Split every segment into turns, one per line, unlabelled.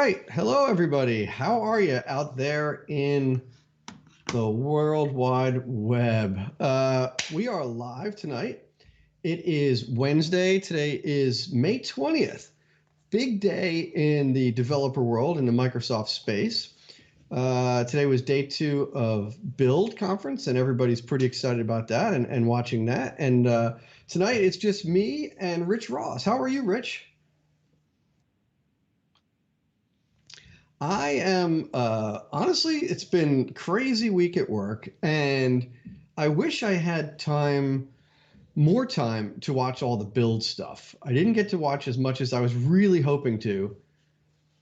right. Hello, everybody. How are you out there in the World Wide Web? We are live tonight. It is Wednesday. Today is May 20th. Big day in the developer world, in the Microsoft space. Today was day 2 of Build conference, and everybody's pretty excited about that and watching that. And tonight it's just me and Rich Ross. How are you, Rich? I am, honestly, it's been crazy week at work, and I wish I had more time to watch all the build stuff. I didn't get to watch as much as I was really hoping to.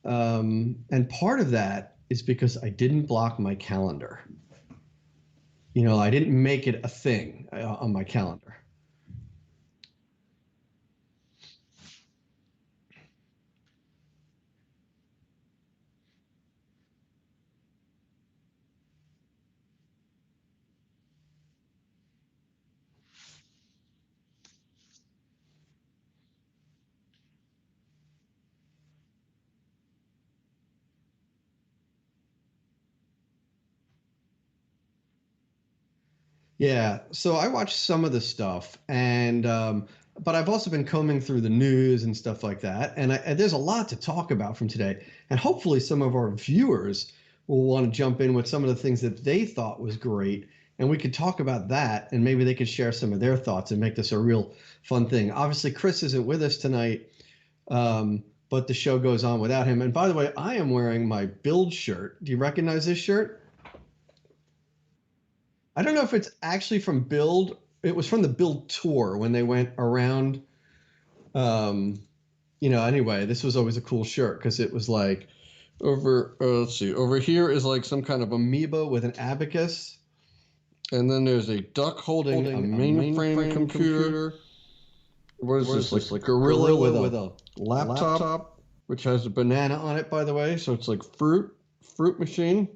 And part of that is because I didn't block my calendar. I didn't make it a thing on my calendar. Yeah, so I watched some of the stuff, and but I've also been combing through the news and stuff like that, and there's a lot to talk about from today, and hopefully some of our viewers will want to jump in with some of the things that they thought was great, and we could talk about that, and maybe they could share some of their thoughts and make this a real fun thing. Obviously, Chris isn't with us tonight, but the show goes on without him. And by the way, I am wearing my Build shirt. Do you recognize this shirt? I don't know if it's actually from Build. It was from the Build tour when they went around. Um, anyway, this was always a cool shirt because it was like let's see, over here is like some kind of amoeba with an abacus. And then there's a duck holding a mainframe computer. What is this? Like gorilla with a laptop, which has a banana on it, by the way. So it's like fruit machine.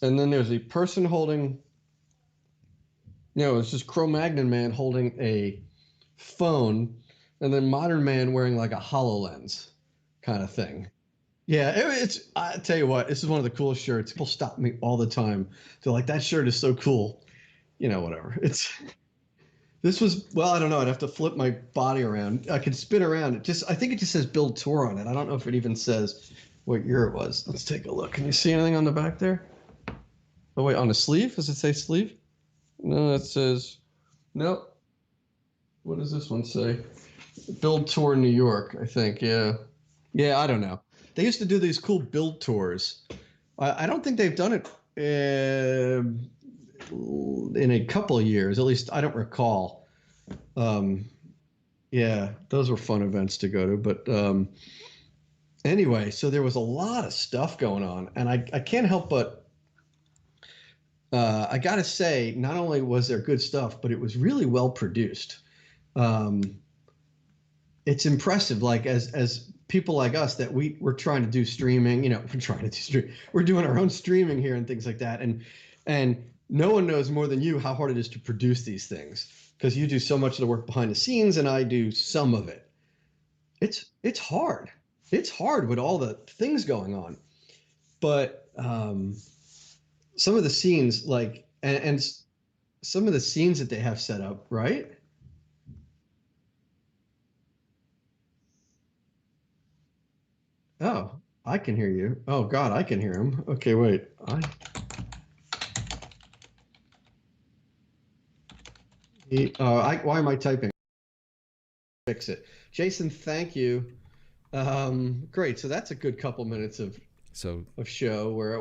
And then there's a person holding, it's just Cro-Magnon man holding a phone, and then modern man wearing like a HoloLens kind of thing. Yeah, I tell you what, this is one of the coolest shirts. People stop me all the time. They're like, that shirt is so cool. Whatever. Well, I don't know. I'd have to flip my body around. I could spin around. I think it just says Build Tour on it. I don't know if it even says what year it was. Let's take a look. Can you see anything on the back there? Oh, wait, on the sleeve? Does it say sleeve? No, it says, nope. What does this one say? Build Tour New York, I think. Yeah. Yeah, I don't know. They used to do these cool build tours. I don't think they've done it in a couple of years. At least I don't recall. Yeah, those were fun events to go to. But anyway, so there was a lot of stuff going on. And I can't help but I got to say, not only was there good stuff, but it was really well produced. Um, it's impressive, like as people like us that we're trying to do streaming, we're doing our own streaming here and things like that. And no one knows more than you how hard it is to produce these things because you do so much of the work behind the scenes and I do some of it. It's hard. It's hard with all the things going on. But some of the scenes and some of the scenes that they have set up, right? Oh, I can hear you. Oh God, I can hear him. Okay, wait. Why am I typing? Fix it. Jason, thank you. Great. So that's a good couple minutes of show where,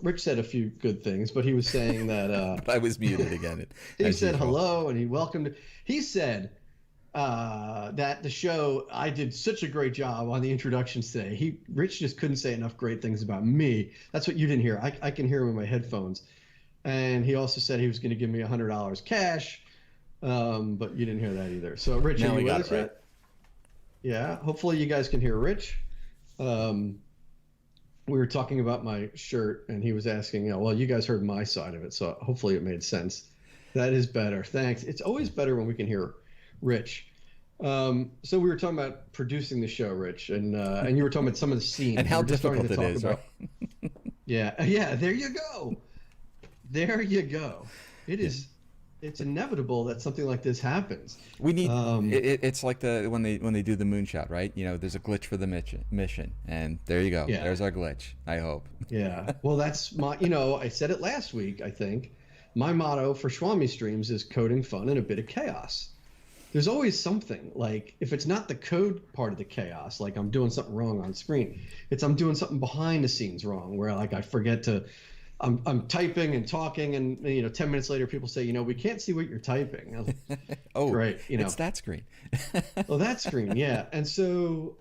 Rich said a few good things, but he was saying that
I was muted again.
He said hello and he welcomed. He said that the show, I did such a great job on the introductions today. Rich just couldn't say enough great things about me. That's what you didn't hear. I can hear him in my headphones. And he also said he was going to give me $100 cash, but you didn't hear that either. So, Rich,
now
are you
with
us yet? Yeah, hopefully you guys can hear Rich. We were talking about my shirt, and he was asking, well, you guys heard my side of it, so hopefully it made sense. That is better. Thanks. It's always better when we can hear Rich. So we were talking about producing the show, Rich, and you were talking about some of the
And
scenes. We
how
were just starting
difficult
to
it
talk
is, right?
about. Yeah, yeah. There you go. There you go. It
Yeah.
is. It's inevitable that something like this happens.
We need
Um,
it's like the when they do the moonshot, right? You know, there's a glitch for the mission, and there you go.
yeah,
There's our glitch. I hope.
yeah. Well, that's my. I said it last week. I think my motto for Swami streams is coding fun and a bit of chaos. There's always something, like if it's not the code part of the chaos, like I'm doing something wrong on screen, it's I'm doing something behind the scenes wrong, where like I forget to, I'm typing and talking, and 10 minutes later people say, we can't see what you're typing. I was like,
Oh,
great,
it's that screen.
oh, that screen, yeah. And so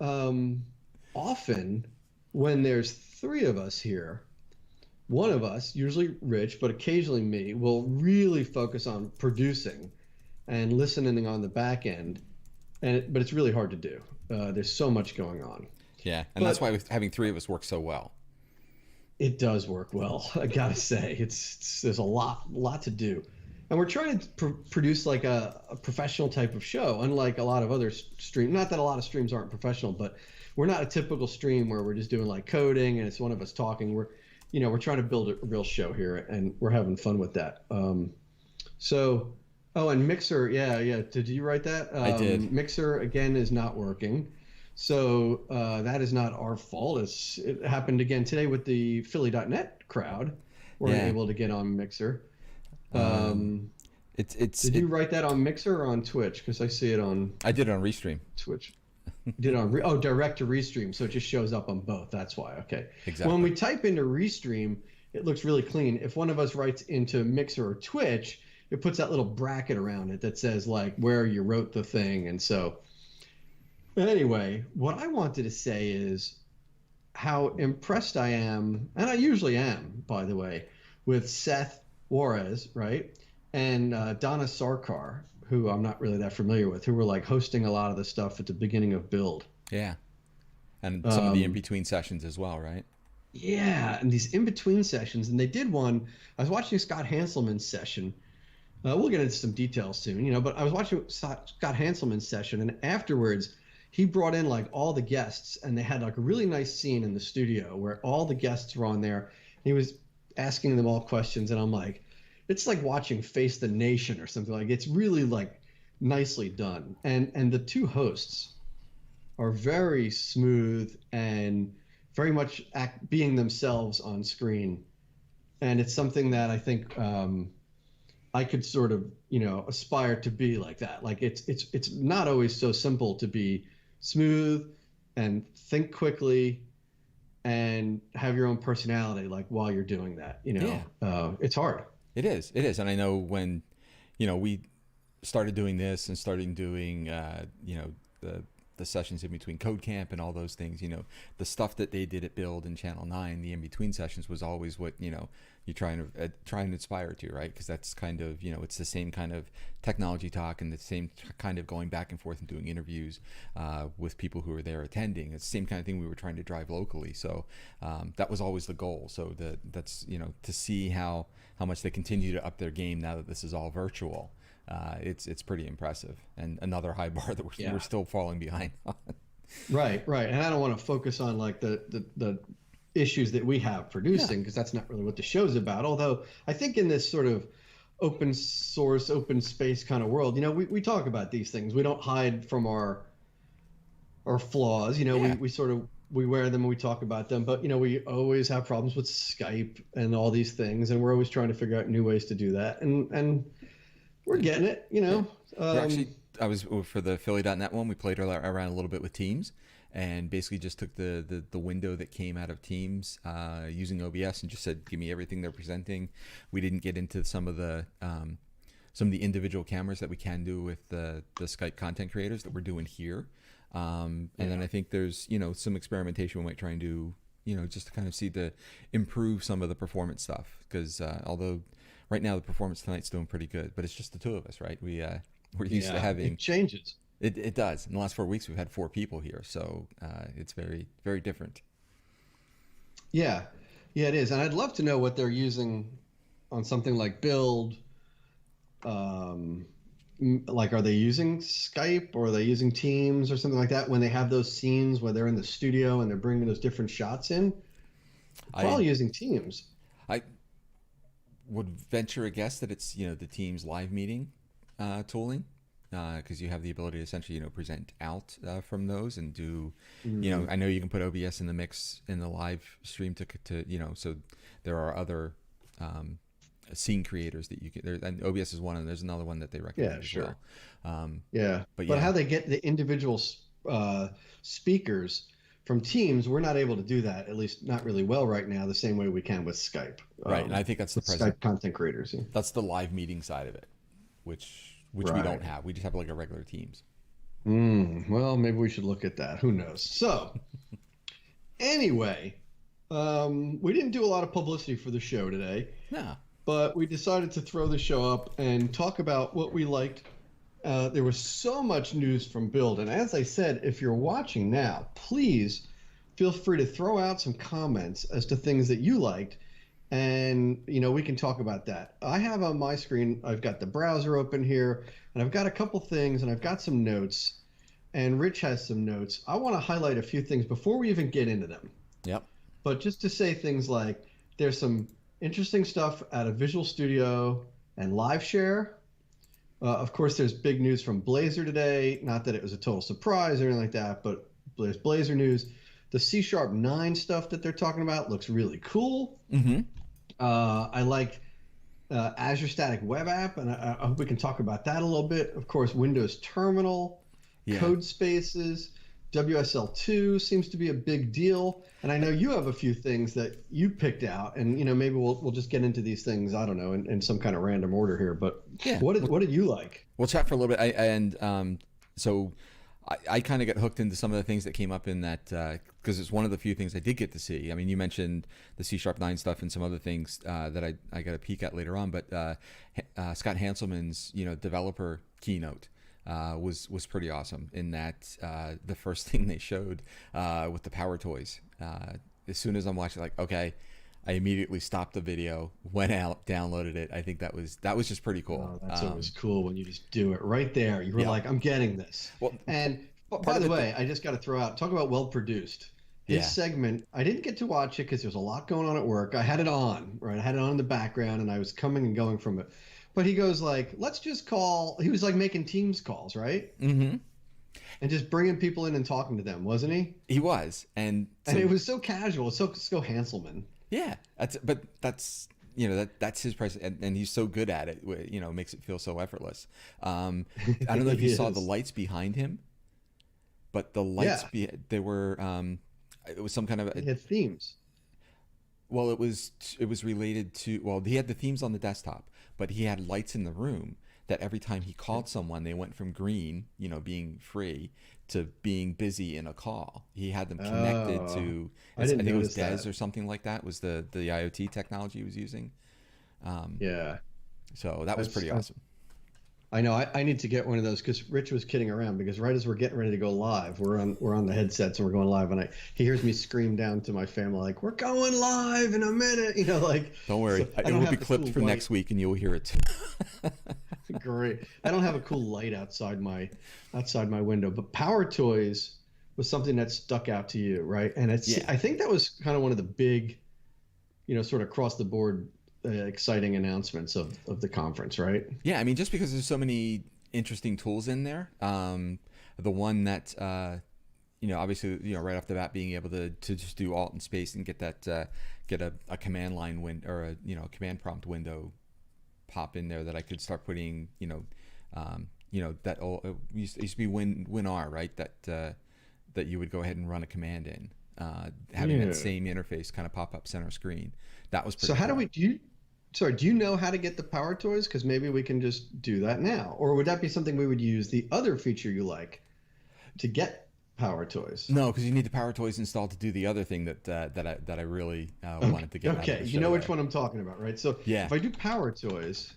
often when there's three of us here, one of us, usually Rich, but occasionally me, will really focus on producing and listening on the back end, but it's really hard to do. There's so much going on,
Yeah, and that's
but
why having three of us works so well.
it does work well. I gotta say, there's a lot to do, and we're trying to produce like a professional type of show, unlike a lot of other stream. Not that a lot of streams aren't professional, but we're not a typical stream where we're just doing like coding and it's one of us talking. We're trying to build a real show here, and we're having fun with that. So. Oh, and Mixer, yeah, yeah. Did you write that?
I did.
Mixer again is not working, so that is not our fault. It happened again today with the Philly.net crowd. Weren't
Yeah.
able to get on Mixer.
Um,
Um,
it's
did you write that on Mixer or on Twitch? Because I see it on
I did it on Restream.
Twitch. You did it on direct to Restream, so it just shows up on both. That's why. Okay.
Exactly.
When we type into Restream, it looks really clean. If one of us writes into Mixer or Twitch, it puts that little bracket around it that says like where you wrote the thing. And so anyway, what I wanted to say is how impressed I am, and I usually am, by the way, with Seth Juarez, right? And Donna Sarkar, who I'm not really that familiar with, who were like hosting a lot of the stuff at the beginning of Build.
Yeah, and some of the in between sessions as well, right?
Yeah, and these in between sessions, and they did one. I was watching Scott Hanselman's session. We'll get into some details soon, but I was watching Scott Hanselman's session, and afterwards, he brought in like all the guests, and they had like a really nice scene in the studio where all the guests were on there. He was asking them all questions, and I'm like, it's like watching Face the Nation or something. Like it's really like nicely done, and the two hosts are very smooth and very much being themselves on screen, and it's something that I think. I could sort of, aspire to be like that. Like it's not always so simple to be smooth and think quickly and have your own personality, like while you're doing that,
Yeah,
it's hard.
it is. It is, and I know when, we started doing this and starting doing, the sessions in between Code Camp and all those things, the stuff that they did at Build and Channel 9, the in between sessions was always what, you try and inspire to, right? Because that's kind of, it's the same kind of technology talk and the same kind of going back and forth and doing interviews with people who are there attending. It's the same kind of thing we were trying to drive locally. So that was always the goal. So that's, to see how much they continue to up their game now that this is all virtual. It's pretty impressive, and another high bar that we're still falling behind on.
Right. And I don't want to focus on like the issues that we have producing, because that's not really what the show's about. Although I think in this sort of open source, open space kind of world, we talk about these things. We don't hide from our flaws. We wear them and we talk about them, but we always have problems with Skype and all these things, and we're always trying to figure out new ways to do that. And we're getting it,
Actually, I was for the Philly.net one. We played around a little bit with Teams, and basically just took the window that came out of Teams using OBS and just said, "Give me everything they're presenting." We didn't get into some of the individual cameras that we can do with the Skype content creators that we're doing here. And then I think there's some experimentation we might try and do, just to kind of see improve some of the performance stuff, because although right now the performance tonight's doing pretty good, but it's just the two of us, right? We're used to having
it changes.
It does. In the last 4 weeks, we've had 4 people here, so it's very, very different.
Yeah, it is, and I'd love to know what they're using on something like Build, like, are they using Skype or are they using Teams or something like that when they have those scenes where they're in the studio and they're bringing those different shots in?
I
Probably using Teams.
I would venture a guess that it's the Teams live meeting tooling, because you have the ability to essentially present out from those and do I know you can put OBS in the mix in the live stream to so there are other scene creators that you can there, and OBS is one, and there's another one that they recommend as well.
Yeah, but how they get the individual speakers from Teams, we're not able to do that, at least not really well right now, the same way we can with Skype.
Right, and I think that's the
Skype content creators. Yeah.
That's the live meeting side of it, which we don't have. We just have like a regular Teams.
Well, maybe we should look at that. Who knows? So, anyway, we didn't do a lot of publicity for the show today.
No.
But we decided to throw the show up and talk about what we liked. There was so much news from Build. And as I said, if you're watching now, please feel free to throw out some comments as to things that you liked. And, we can talk about that. I have on my screen, I've got the browser open here, and I've got a couple things, and I've got some notes. And Rich has some notes. I want to highlight a few things before we even get into them.
Yep.
But just to say things like, there's some interesting stuff out of Visual Studio and LiveShare. Of course, there's big news from Blazor today. Not that it was a total surprise or anything like that, but there's Blazor news. The C# 9 stuff that they're talking about looks really cool.
Mm-hmm.
I like Azure Static Web App, and I hope we can talk about that a little bit. Of course, Windows Terminal, Code Spaces, WSL2 seems to be a big deal. And I know you have a few things that you picked out, and maybe we'll just get into these things. I don't know, in some kind of random order here. But what did you like?
We'll chat for a little bit. So I kind of got hooked into some of the things that came up in that because it's one of the few things I did get to see. I mean, you mentioned the C# 9 stuff and some other things that I got a peek at later on. But Scott Hanselman's developer keynote was pretty awesome in that the first thing they showed with the Power Toys. As soon as I'm watching, like, okay, I immediately stopped the video, went out, downloaded it. I think that was just pretty cool.
Oh, that's always cool when you just do it right there. You were like, I'm getting this. Well, and by the way, I just got to throw out, talk about well produced. His segment, I didn't get to watch it because there's a lot going on at work. I had it on, right? I had it on in the background, and I was coming and going from it. But he goes like, let's just call. He was like making Teams calls, right?
Mm-hmm.
And just bringing people in and talking to them, wasn't he?
He was, and
it was so casual, so Hanselman.
Yeah, that's his price, and he's so good at it. Makes it feel so effortless. I don't know if you saw the lights behind him, but the lights they were it was some kind of
it had themes.
Well, it was related to, well, he had the themes on the desktop, but he had lights in the room that every time he called someone, they went from green, being free, to being busy in a call. He had them connected to, I think it was Des or something like that, was the IoT technology he was using. So that was pretty awesome.
I know. I need to get one of those because Rich was kidding around because right as we're getting ready to go live, we're on the headsets and we're going live, and he hears me scream down to my family like, "We're going live in a minute," like. Don't
worry, so it will be clipped for next week, and you'll hear it.
Great. I don't have a cool light outside my window, but Power Toys was something that stuck out to you, right? And I think that was kind of one of the big, sort of across the board. Exciting announcements of the conference, right?
Yeah, I mean, just because there's so many interesting tools in there. The one that obviously right off the bat, being able to just do Alt and Space and get that get a command line or a command prompt window pop in there that I could start putting that old, used to be WinR, right? That you would go ahead and run a command in, having that same interface kind of pop up center screen. That was pretty. So
how do you know how to get the Power Toys? Because maybe we can just do that now, or would that be something we would use the other feature you like to get Power Toys?
No, because you need the Power Toys installed to do the other thing that I really wanted to get.
Okay, you know which one I'm talking about, right? So if I do Power Toys,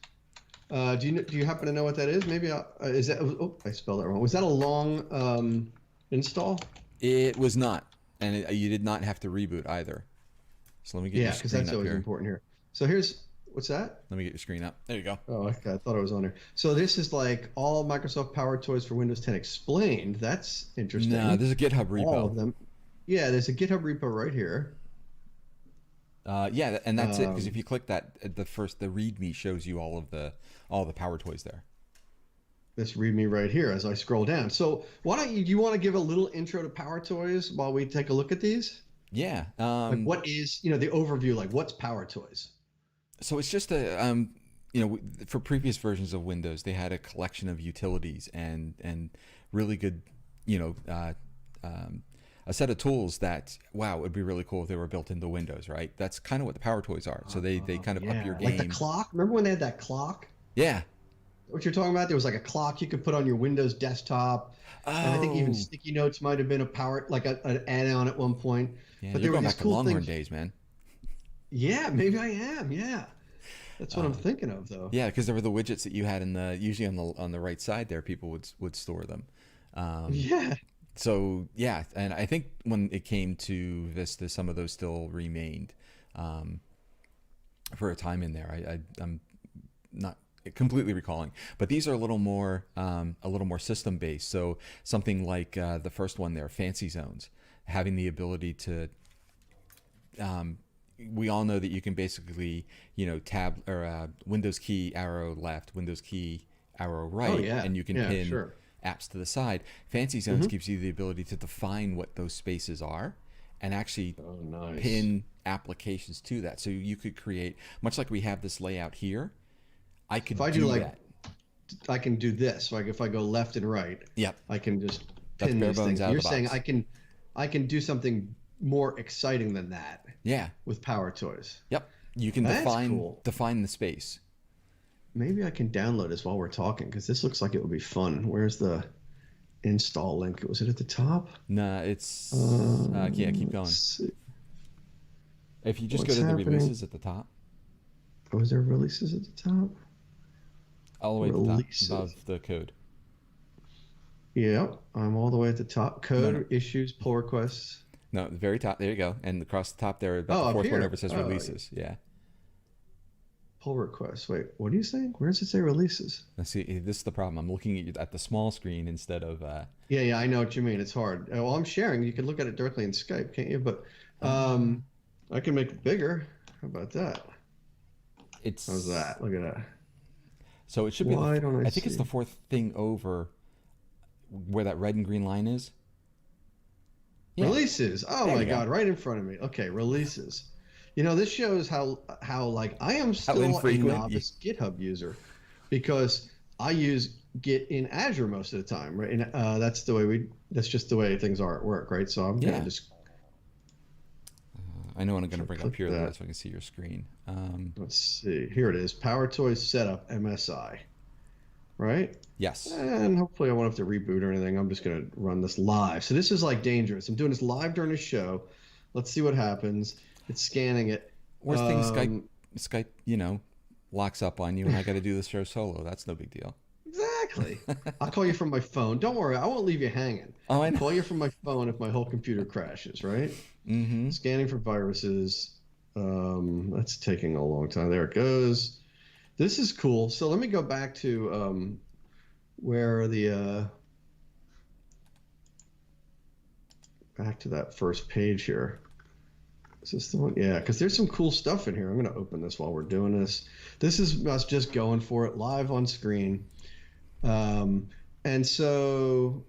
do you happen to know what that is? Maybe is that? Oh, I spelled that wrong. Was that a long install?
It was not, and you did not have to reboot either. So let me get your screen
because that's
up
always
here.
important here. So here's What's that?
Let me get your screen up. There you go.
Oh, okay. I thought it was on there. So this is like all Microsoft Power Toys for Windows 10 explained. That's
No,
interesting.
there's a GitHub
All
repo.
of them. Yeah, there's a GitHub repo right here.
Yeah, and that's it. Because if
Um,
you click that, the README shows you all the Power Toys there.
this README right here as I scroll down. So why don't you, do you want to give a little intro to Power Toys while we take a look at these?
Yeah.
Like what is, you know, the overview, like what's Power Toys?
So it's just for previous versions of Windows, they had a collection of utilities and really good, you know, a set of tools that, wow, it would be really cool if they were built into Windows, right? That's kind of what the Power Toys are. So they kind of up your
Yeah, like the
game.
clock. Remember when they had that clock?
Yeah.
What you're talking about? There was like a clock you could put on your Windows desktop, and I think even
Oh,
sticky notes might have been a power, like an add-on at one point.
yeah.
But
You're
there were
going
these
back to
cool
Longhorn
things.
days, man.
Yeah, maybe I am. Yeah, that's what I'm
Uh,
thinking of, though.
yeah, because there were the widgets that you had usually on the right side there. People would store them. Um,
Yeah.
so yeah, and I think when it came to Vista, some of those still remained um, for a time in there. I'm not completely recalling, but these are a little more system based. So something like the first one there, Fancy Zones, having the ability to um, we all know that you can basically, you know, tab or Windows key arrow left, Windows key arrow
Oh
right,
yeah.
and you can
Yeah,
pin
sure.
apps to the side. Fancy Zones
Hmm.
gives you the ability to define what those spaces are and actually
Oh, nice.
pin applications to that. So you could create, much like we have this layout here, I
If
could
I do
do
like,
that.
I can do this. Like if I go left and right,
Yep,
I can just
that's
pin
bare
these
bones
things.
out of
You're
the
saying
box.
I can do something more exciting than that
Yeah,
with Power Toys.
yep. You can
That's cool.
define the space.
Maybe I can download this while we're talking because this looks like it would be fun. Where's the install link? Was it at the top?
Nah, yeah, keep going.
Let's see
If you just go
what's
to the
happening.
releases at the top,
Oh, is there releases at the top?
all the way at the top
Releases.
above the code.
Yeah, I'm all the way at the top.
No, no,
Code, issues, pull requests.
no, the very top. There you go. And across the top there, about
Oh,
the
up
fourth one over
here.
says
Oh,
releases. Yeah.
pull requests. Wait, what are you saying? Where does it say releases?
Let's see. This is the problem. I'm looking at the small screen instead of.
Yeah, yeah, I know what you mean. It's hard. Well, I'm sharing. You can look at it directly in Skype, can't you? But
Uh,
I can make it bigger. How about that? How's
it's
that? Look at that.
so it should be.
Why don't I
I think it's the
see?
fourth thing over where that red and green line is. Yeah.
Releases. Oh
There
my
we go.
God, right in front of me. Okay, releases. You know, this shows how like I am
How
still a
infrequent.
novice GitHub user because I use Git in Azure most of the time, right? And that's just the way things are at work, right? So I'm gonna
Yeah.
just
I know what I'm going to
so
bring up
click
here though,
that.
so I can see your screen.
Let's see. Here it is. Power Toys Setup MSI, right?
Yes.
And hopefully I won't have to reboot or anything. I'm just gonna run this live. So this is like dangerous. I'm doing this live during the show. Let's see what happens. It's scanning it.
Worst thing,
Um,
Skype, you know, locks up on you, and I got to do the show solo. That's no big deal.
Exactly. I'll call you from my phone. Don't worry, I won't leave you hanging.
Oh, I
I'll
know.
call you from my phone if my whole computer crashes, right?
Mm-hmm.
Scanning for viruses. That's taking a long time. There it goes. This is cool. So let me go back to where the back to that first page here. Is this the one? Yeah, because there's some cool stuff in here. I'm going to open this while we're doing this. This is us just going for it live on screen. And so,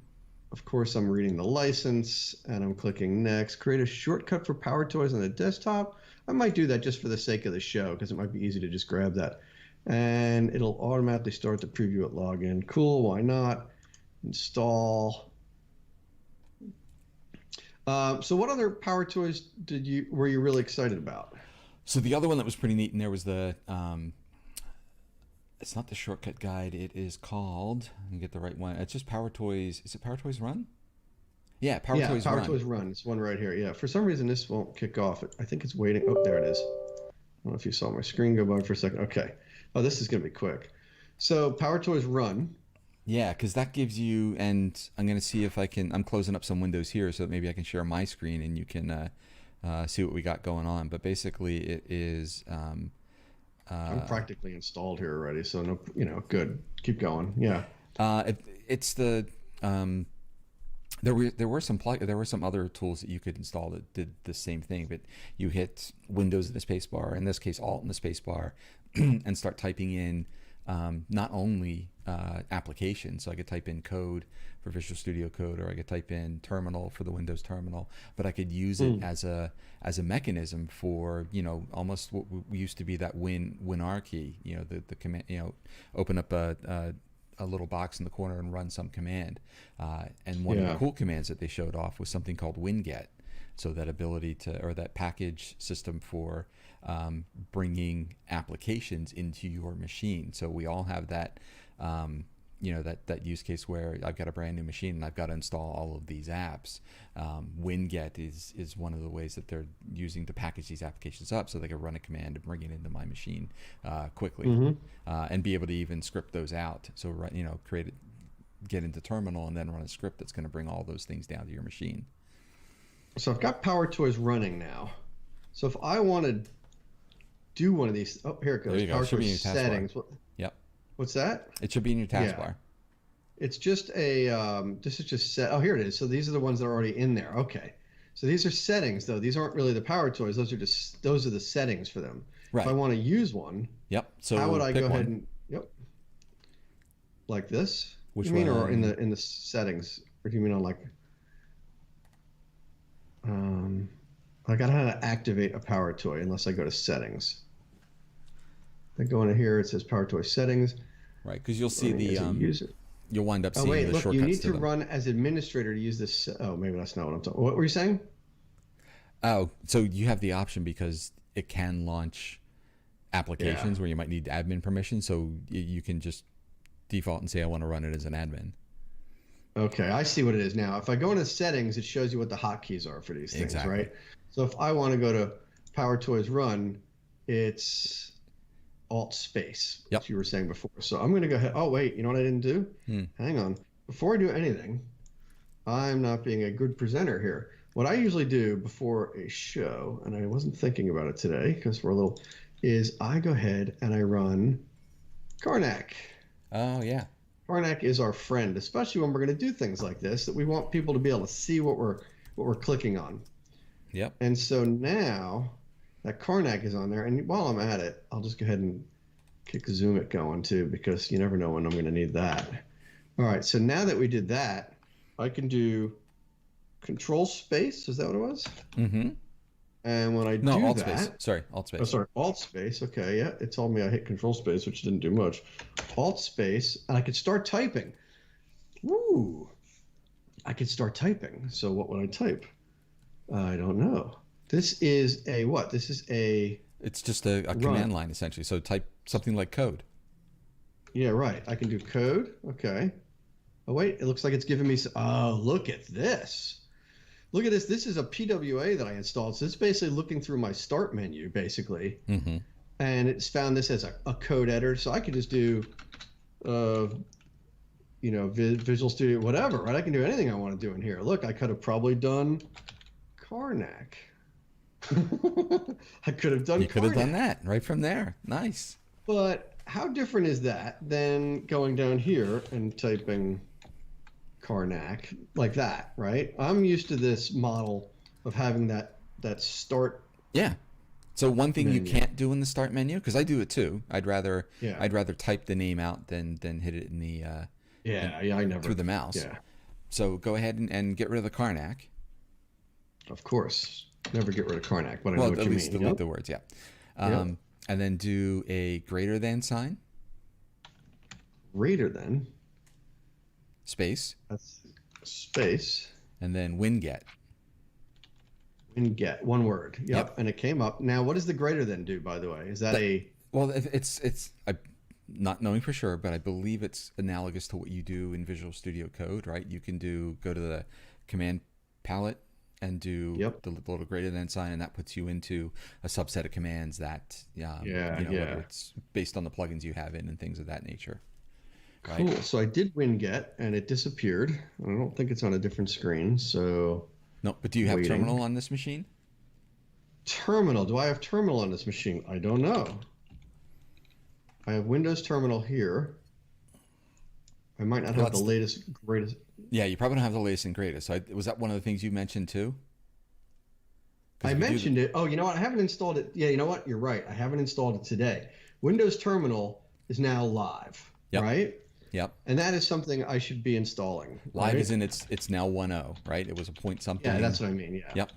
of course, I'm reading the license and I'm clicking next. Create a shortcut for Power Toys on the desktop. I might do that just for the sake of the show because it might be easy to just grab that. And it'll automatically start the preview at login. Cool, why not? Install. So what other Power Toys were you really excited about?
So the other one that was pretty neat in there was it's not the shortcut guide. It is called, let me get the right one. It's just Power Toys. Is it Power Toys Run? Yeah, Power
Yeah,
Toys
Power
Run.
Toys Run. It's one right here. Yeah, for some reason this won't kick off. I think it's waiting. Oh, there it is. I don't know if you saw my screen go by for a second. Okay. Oh, this is going to be quick. So Power Toys Run.
Yeah, because that gives you, and I'm going to see if I can, I'm closing up some windows here so that maybe I can share my screen and you can see what we got going on. But basically it is
I'm practically installed here already, so no, good. Keep going. Yeah.
It's the there were some other tools that you could install that did the same thing, but you hit Windows in the space bar, in this case Alt in the space bar, and start typing in not only applications. So I could type in code for Visual Studio Code, or I could type in terminal for the Windows terminal, but I could use it as a mechanism for, almost what we used to be that WinR key, the command, open up a little box in the corner and run some command. And one of the cool commands that they showed off was something called WinGet. So that ability or that package system for bringing applications into your machine. So we all have that, that use case where I've got a brand new machine and I've got to install all of these apps. WinGet is one of the ways that they're using to package these applications up so they can run a command and bring it into my machine quickly, and be able to even script those out. So, get into terminal and then run a script that's going to bring all those things down to your machine.
So I've got PowerToys running now. So if I want to do one of these, here it goes. PowerToys settings.
Yep.
What's that?
It should be in your taskbar.
It's just this is just set. Oh, here it is. So these are the ones that are already in there. Okay. So these are settings, though. These aren't really the PowerToys. Those are the settings for them.
Right.
If I want to use one.
Yep. So
how would I go ahead and like this?
Which
you mean,
one?
Or in the settings, or do you mean on like? I gotta how to activate a PowerToy unless I go to settings. I go into here. It says PowerToy settings.
Right, because you'll see the
user.
You'll wind up seeing the shortcuts.
You need to
them.
run as administrator to use this. Oh, maybe that's not what I'm talking. What were you saying?
Oh, so you have the option because it can launch applications where you might need admin permission. So you can just default and say I want to run it as an admin.
Okay, I see what it is now. If I go into settings, it shows you what the hotkeys are for these things, right? So if I want to go to PowerToys Run, it's Alt space,
yep.
As you were saying before. So I'm going to go ahead. Oh, wait, you know what I didn't do? Hang on. Before I do anything, I'm not being a good presenter here. What I usually do before a show, and I wasn't thinking about it today because we're a little, is I go ahead and I run Karnak.
Oh, yeah.
Karnak is our friend, especially when we're going to do things like this, that we want people to be able to see what we're clicking on.
Yep.
And so now that Karnak is on there, and while I'm at it, I'll just go ahead and kick Zoom it going too, because you never know when I'm going to need that. All right, so now that we did that, I can do Control Space. Is that what it was?
Mm-hmm.
And when I do
Alt
that,
space. Sorry, Alt space.
Oh, sorry, Alt Space. Okay, yeah, it told me I hit Control Space, which didn't do much. Alt Space, and I could start typing. Woo! I could start typing. So what would I type? I don't know. This is a what? This is a...
It's just a command line, essentially. So type something like code.
Yeah, right. I can do code. Okay. Oh, wait. It looks like it's giving me... Oh, look at this. Look at this. This is a PWA that I installed. So it's basically looking through my start menu, basically.
Mm-hmm.
And it's found this as a code editor. So I could just do, Visual Studio, whatever, right? I can do anything I want to do in here. Look, I could have probably done Karnak. I could have done
You could have done that right from there. Nice.
But how different is that than going down here and typing Karnak like that, right? I'm used to this model of having that start.
Yeah. So one thing you can't do in the start menu, because I do it too. I'd rather type the name out than hit it in the
I never
through the mouse.
Yeah.
So go ahead and get rid of the Karnak.
Of course, never get rid of Karnak, but I know what you mean.
Well, at least delete the words, yeah. And then do a greater than sign.
Greater than.
Space.
That's space.
And then WinGet.
WinGet, one word. Yep. And it came up. Now, what does the greater than do, by the way? Is that a...
Well, it's I'm not knowing for sure, but I believe it's analogous to what you do in Visual Studio Code, right? You can go to the command palette and do the little greater than sign, and that puts you into a subset of commands that, whether it's based on the plugins you have in and things of that nature. Right?
Cool. So I did WinGet, and it disappeared. I don't think it's on a different screen, so...
No, but do you have terminal on this machine?
Terminal. Do I have terminal on this machine? I don't know. I have Windows Terminal here. I might not
Well,
have the latest, greatest.
yeah, you probably don't have the latest and greatest. So was that one of the things you mentioned too? Because
I
if you do
mentioned it. Oh, you know what? I haven't installed it. Yeah, you know what? You're right. I haven't installed it today. Windows Terminal is now live,
yep,
right?
yep.
And that is something I should be installing,
Live
right?
is in it's now 1.0, right? It was a point
Yeah,
something.
that's what I mean. Yeah.
Yep.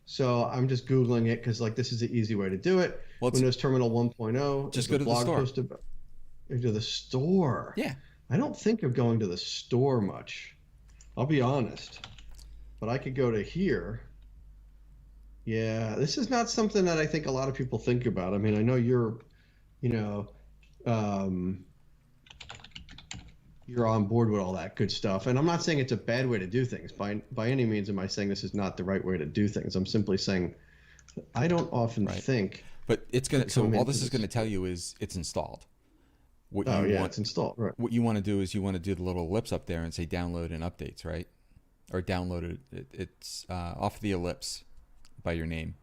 So I'm just Googling it because like this is the easy way to do it.
Well, it's
Windows Terminal 1.0.
just
There's
go
a
to the
blog
store.
post about to the store.
Yeah.
I don't think of going to the store much. I'll be honest. But I could go to here. Yeah, this is not something that I think a lot of people think about. I mean, I know you know, um, you're on board with all that good stuff. And I'm not saying it's a bad way to do things. By any means am I saying this is not the right way to do things. I'm simply saying I don't often
Right.
think
But it's gonna.
to
So
come
all
into
this is
this.
gonna tell you is it's installed. What
Oh
you
yeah,
want,
it's installed. Right.
what you want to do is you want to do the little ellipse up there and say download and updates, right? Or download it. It's off the ellipse by your name.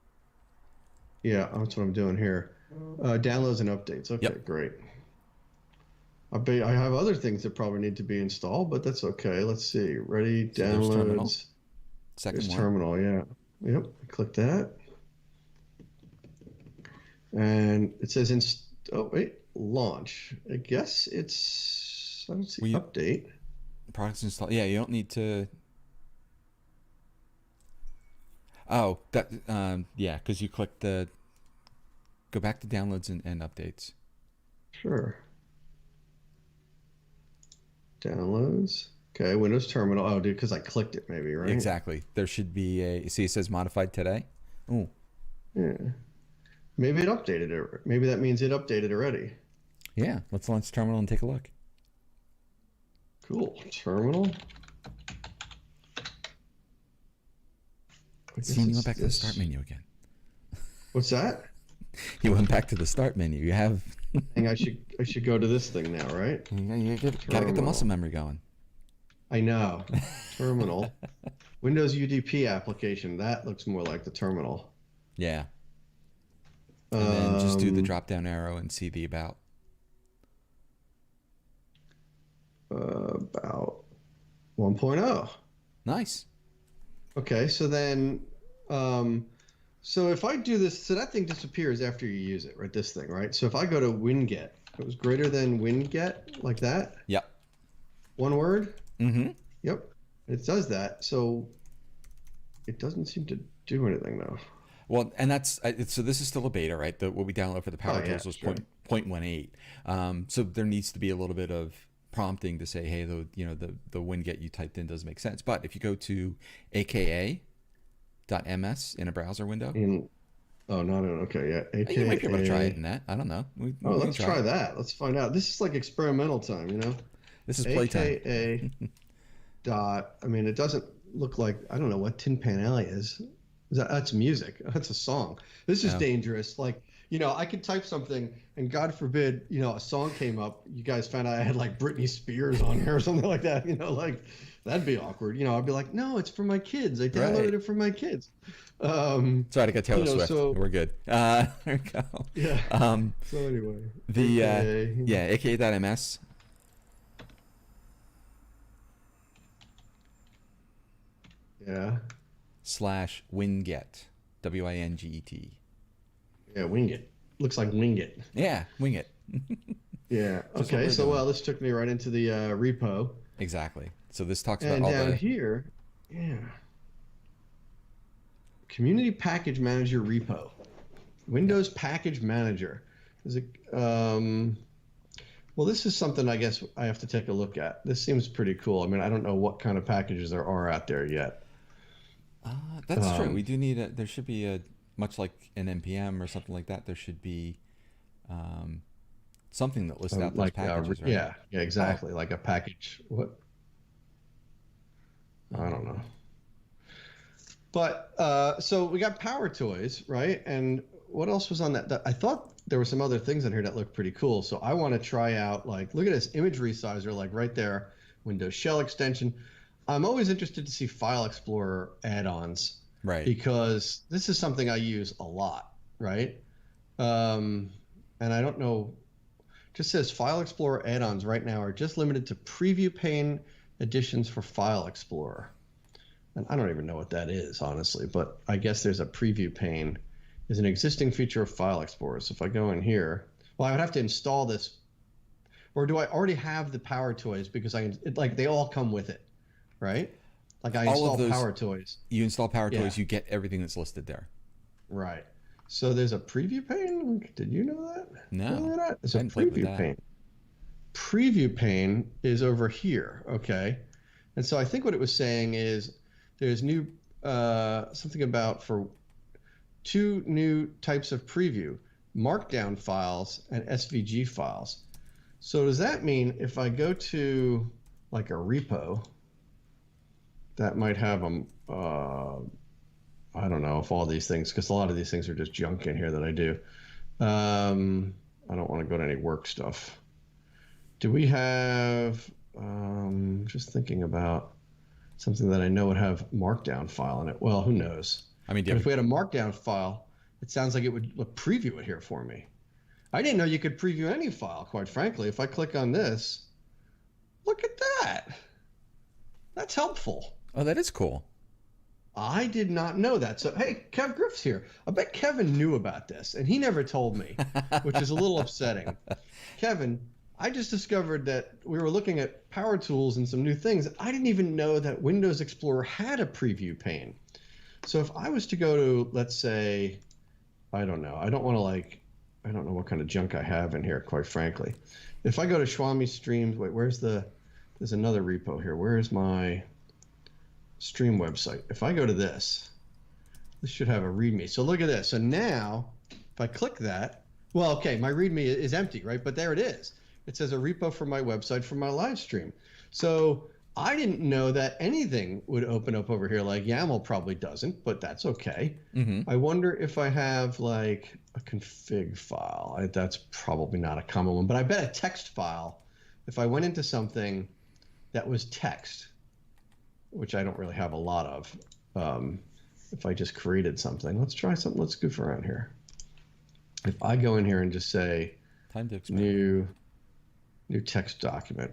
Yeah, that's what I'm doing here. Downloads and updates. Okay,
Yep.
great. I have other things that probably need to be installed, but that's okay. Let's see. Ready,
So there's terminal.
downloads.
Second
There's
one.
terminal, yeah. Yep, click that. And it says, oh, wait, launch. I guess it's, I don't see
We
update.
products installed. Yeah, you don't need to. Oh, that yeah, because you click the go back to downloads and updates.
Sure. Downloads. Okay, Windows Terminal. Oh, dude, because I clicked it maybe, right?
Exactly. There should be a. See, it says modified today. Oh,
Yeah. Maybe it updated it. Maybe that means it updated already.
yeah. Let's launch terminal and take a look.
Cool. Terminal.
See, you went back to the start menu again.
What's that?
You went back to the start menu. You have.
I should go to this thing now, right?
You gotta get the muscle memory going.
I know. Terminal. Windows UDP application. That looks more like the terminal.
Yeah. And then just do the drop down arrow and see the about.
About 1.0.
Nice.
Okay, so then, so if I do this, so that thing disappears after you use it, right? This thing, right? So if I go to winget, it was greater than winget, like that?
Yep.
One word?
Mm-hmm.
Yep. It does that. So it doesn't seem to do anything, though.
Well, and that's so. This is still a beta, right? What we downloaded for the power tools was
sure.
0.18. So there needs to be a little bit of prompting to say, hey, the winget you typed in doesn't make sense. But if you go to aka.ms in a browser window,
Okay, yeah. AKA,
you might be able to try it in that. I don't know.
Let's try that. Let's find out. This is like experimental time, you know.
This is playtime.
AKA dot. I mean, it doesn't look like, I don't know what Tin Pan Alley is. That's music. That's a song. This is dangerous. Like, I could type something and God forbid, a song came up. You guys found out I had like Britney Spears on here or something like that. Like that'd be awkward. I'd be like, no, it's for my kids. I downloaded it for my kids.
Sorry, I got Taylor Swift. We're good. There we go.
Yeah. So anyway,
aka.ms.
Yeah.
/winget, WINGET.
Yeah, wing it. Looks like wing it.
Yeah, wing it.
Yeah. Okay. So this took me right into the repo.
Exactly. So this talks about
and
all
down
the
here, yeah. Community Package Manager repo. Windows Package Manager. Is it? Well, this is something I guess I have to take a look at. This seems pretty cool. I mean, I don't know what kind of packages there are out there yet.
That's true. We do need there should be much like an NPM or something like that. There should be something that lists out those packages, right?
Yeah, exactly. Like a package. What? I don't know. But so we got Power Toys, right? And what else was on that? I thought there were some other things on here that looked pretty cool. So I want to try out, like, look at this image resizer, like right there, Windows Shell extension. I'm always interested to see File Explorer add-ons,
right?
Because this is something I use a lot, right? And I don't know Just says File Explorer add-ons right now are just limited to preview pane additions for File Explorer. And I don't even know what that is, honestly, but I guess there's a preview pane is an existing feature of File Explorer. So if I go in here, well, I would have to install this, or do I already have the Power Toys because like they all come with it, right? Like I install Power Toys.
You install Power Toys, you get everything that's listed there.
Right. So there's a preview pane. Did you know that?
No.
There's a preview pane. Preview pane is over here. Okay. And so I think what it was saying is there's new something about for 2 new types of preview, markdown files and SVG files. So does that mean if I go to like a repo that might have them, I don't know if all these things, because a lot of these things are just junk in here that I do. I don't want to go to any work stuff. Do we have, just thinking about something that I know would have markdown file in it. Well, who knows? I mean, if we had a markdown file, it sounds like it would preview it here for me. I didn't know you could preview any file, quite frankly. If I click on this, look at that. That's helpful.
Oh, that is cool.
I did not know that. So, hey, Kev Griff's here. I bet Kevin knew about this, and he never told me, which is a little upsetting. Kevin, I just discovered that we were looking at Power Tools and some new things. I didn't even know that Windows Explorer had a preview pane. So if I was to go to, let's say, I don't know. I don't want to I don't know what kind of junk I have in here, quite frankly. If I go to Swami Streams, wait, there's another repo here. Where's my stream website? If I go to this should have a README. So look at this. So now, if I click that, well, okay, my README is empty, right? But there it is. It says a repo for my website for my live stream. So I didn't know that anything would open up over here. Like YAML probably doesn't, but that's okay. Mm-hmm. I wonder if I have like a config file. That's probably not a common one, but I bet a text file, if I went into something that was text, which I don't really have a lot of, if I just created something, let's try something. Let's goof around here. If I go in here and just say new text document,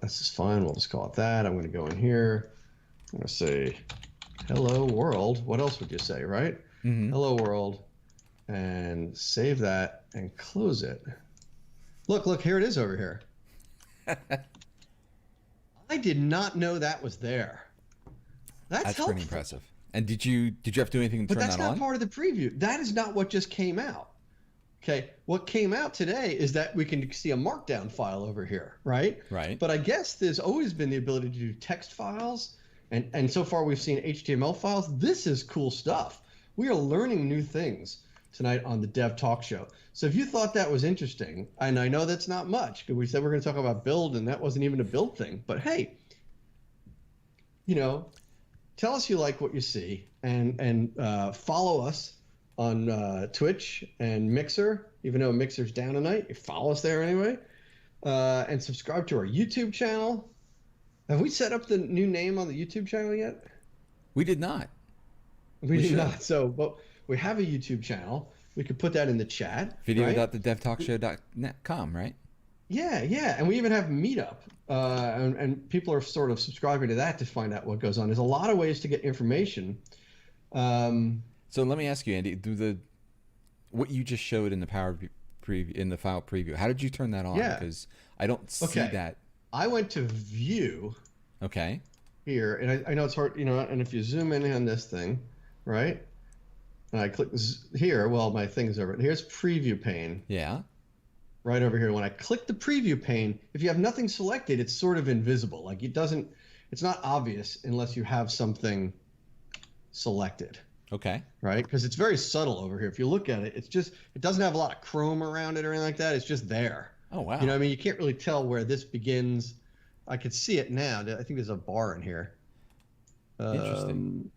this is fine. We'll just call it that. I'm going to go in here. I'm going to say hello world. What else would you say, right? Mm-hmm. Hello world, and save that and close it. Look, here it is over here. I did not know that was there. That's helpful.
Pretty impressive. And did you have to do anything to turn that on?
But that's not part of the preview. That is not what just came out. Okay, what came out today is that we can see a markdown file over here, right?
Right.
But I guess there's always been the ability to do text files, and so far we've seen HTML files. This is cool stuff. We are learning new things tonight on the Dev Talk Show. So if you thought that was interesting, and I know that's not much, because we said we're going to talk about build, and that wasn't even a build thing, but hey, tell us you like what you see, and follow us on Twitch and Mixer, even though Mixer's down tonight. You follow us there anyway. And subscribe to our YouTube channel. Have we set up the new name on the YouTube channel yet?
We did not.
We did not. So, but we have a YouTube channel. We could put that in the chat.
Video.thedevtalkshow.com, right?
Yeah. And we even have Meetup. And people are sort of subscribing to that to find out what goes on. There's a lot of ways to get information.
So let me ask you, Andy, what you just showed in the file preview, how did you turn that on?
Yeah.
Because I don't see that.
I went to view.
Okay.
Here, and I know it's hard, and if you zoom in on this thing, right? And I click here, well, my thing's over. Here's preview pane.
Yeah.
Right over here. When I click the preview pane, if you have nothing selected, it's sort of invisible. Like it's not obvious unless you have something selected.
Okay.
Right? Because it's very subtle over here. If you look at it, it doesn't have a lot of chrome around it or anything like that. It's just there.
Oh, wow.
You can't really tell where this begins. I could see it now. I think there's a bar in here.
Interesting.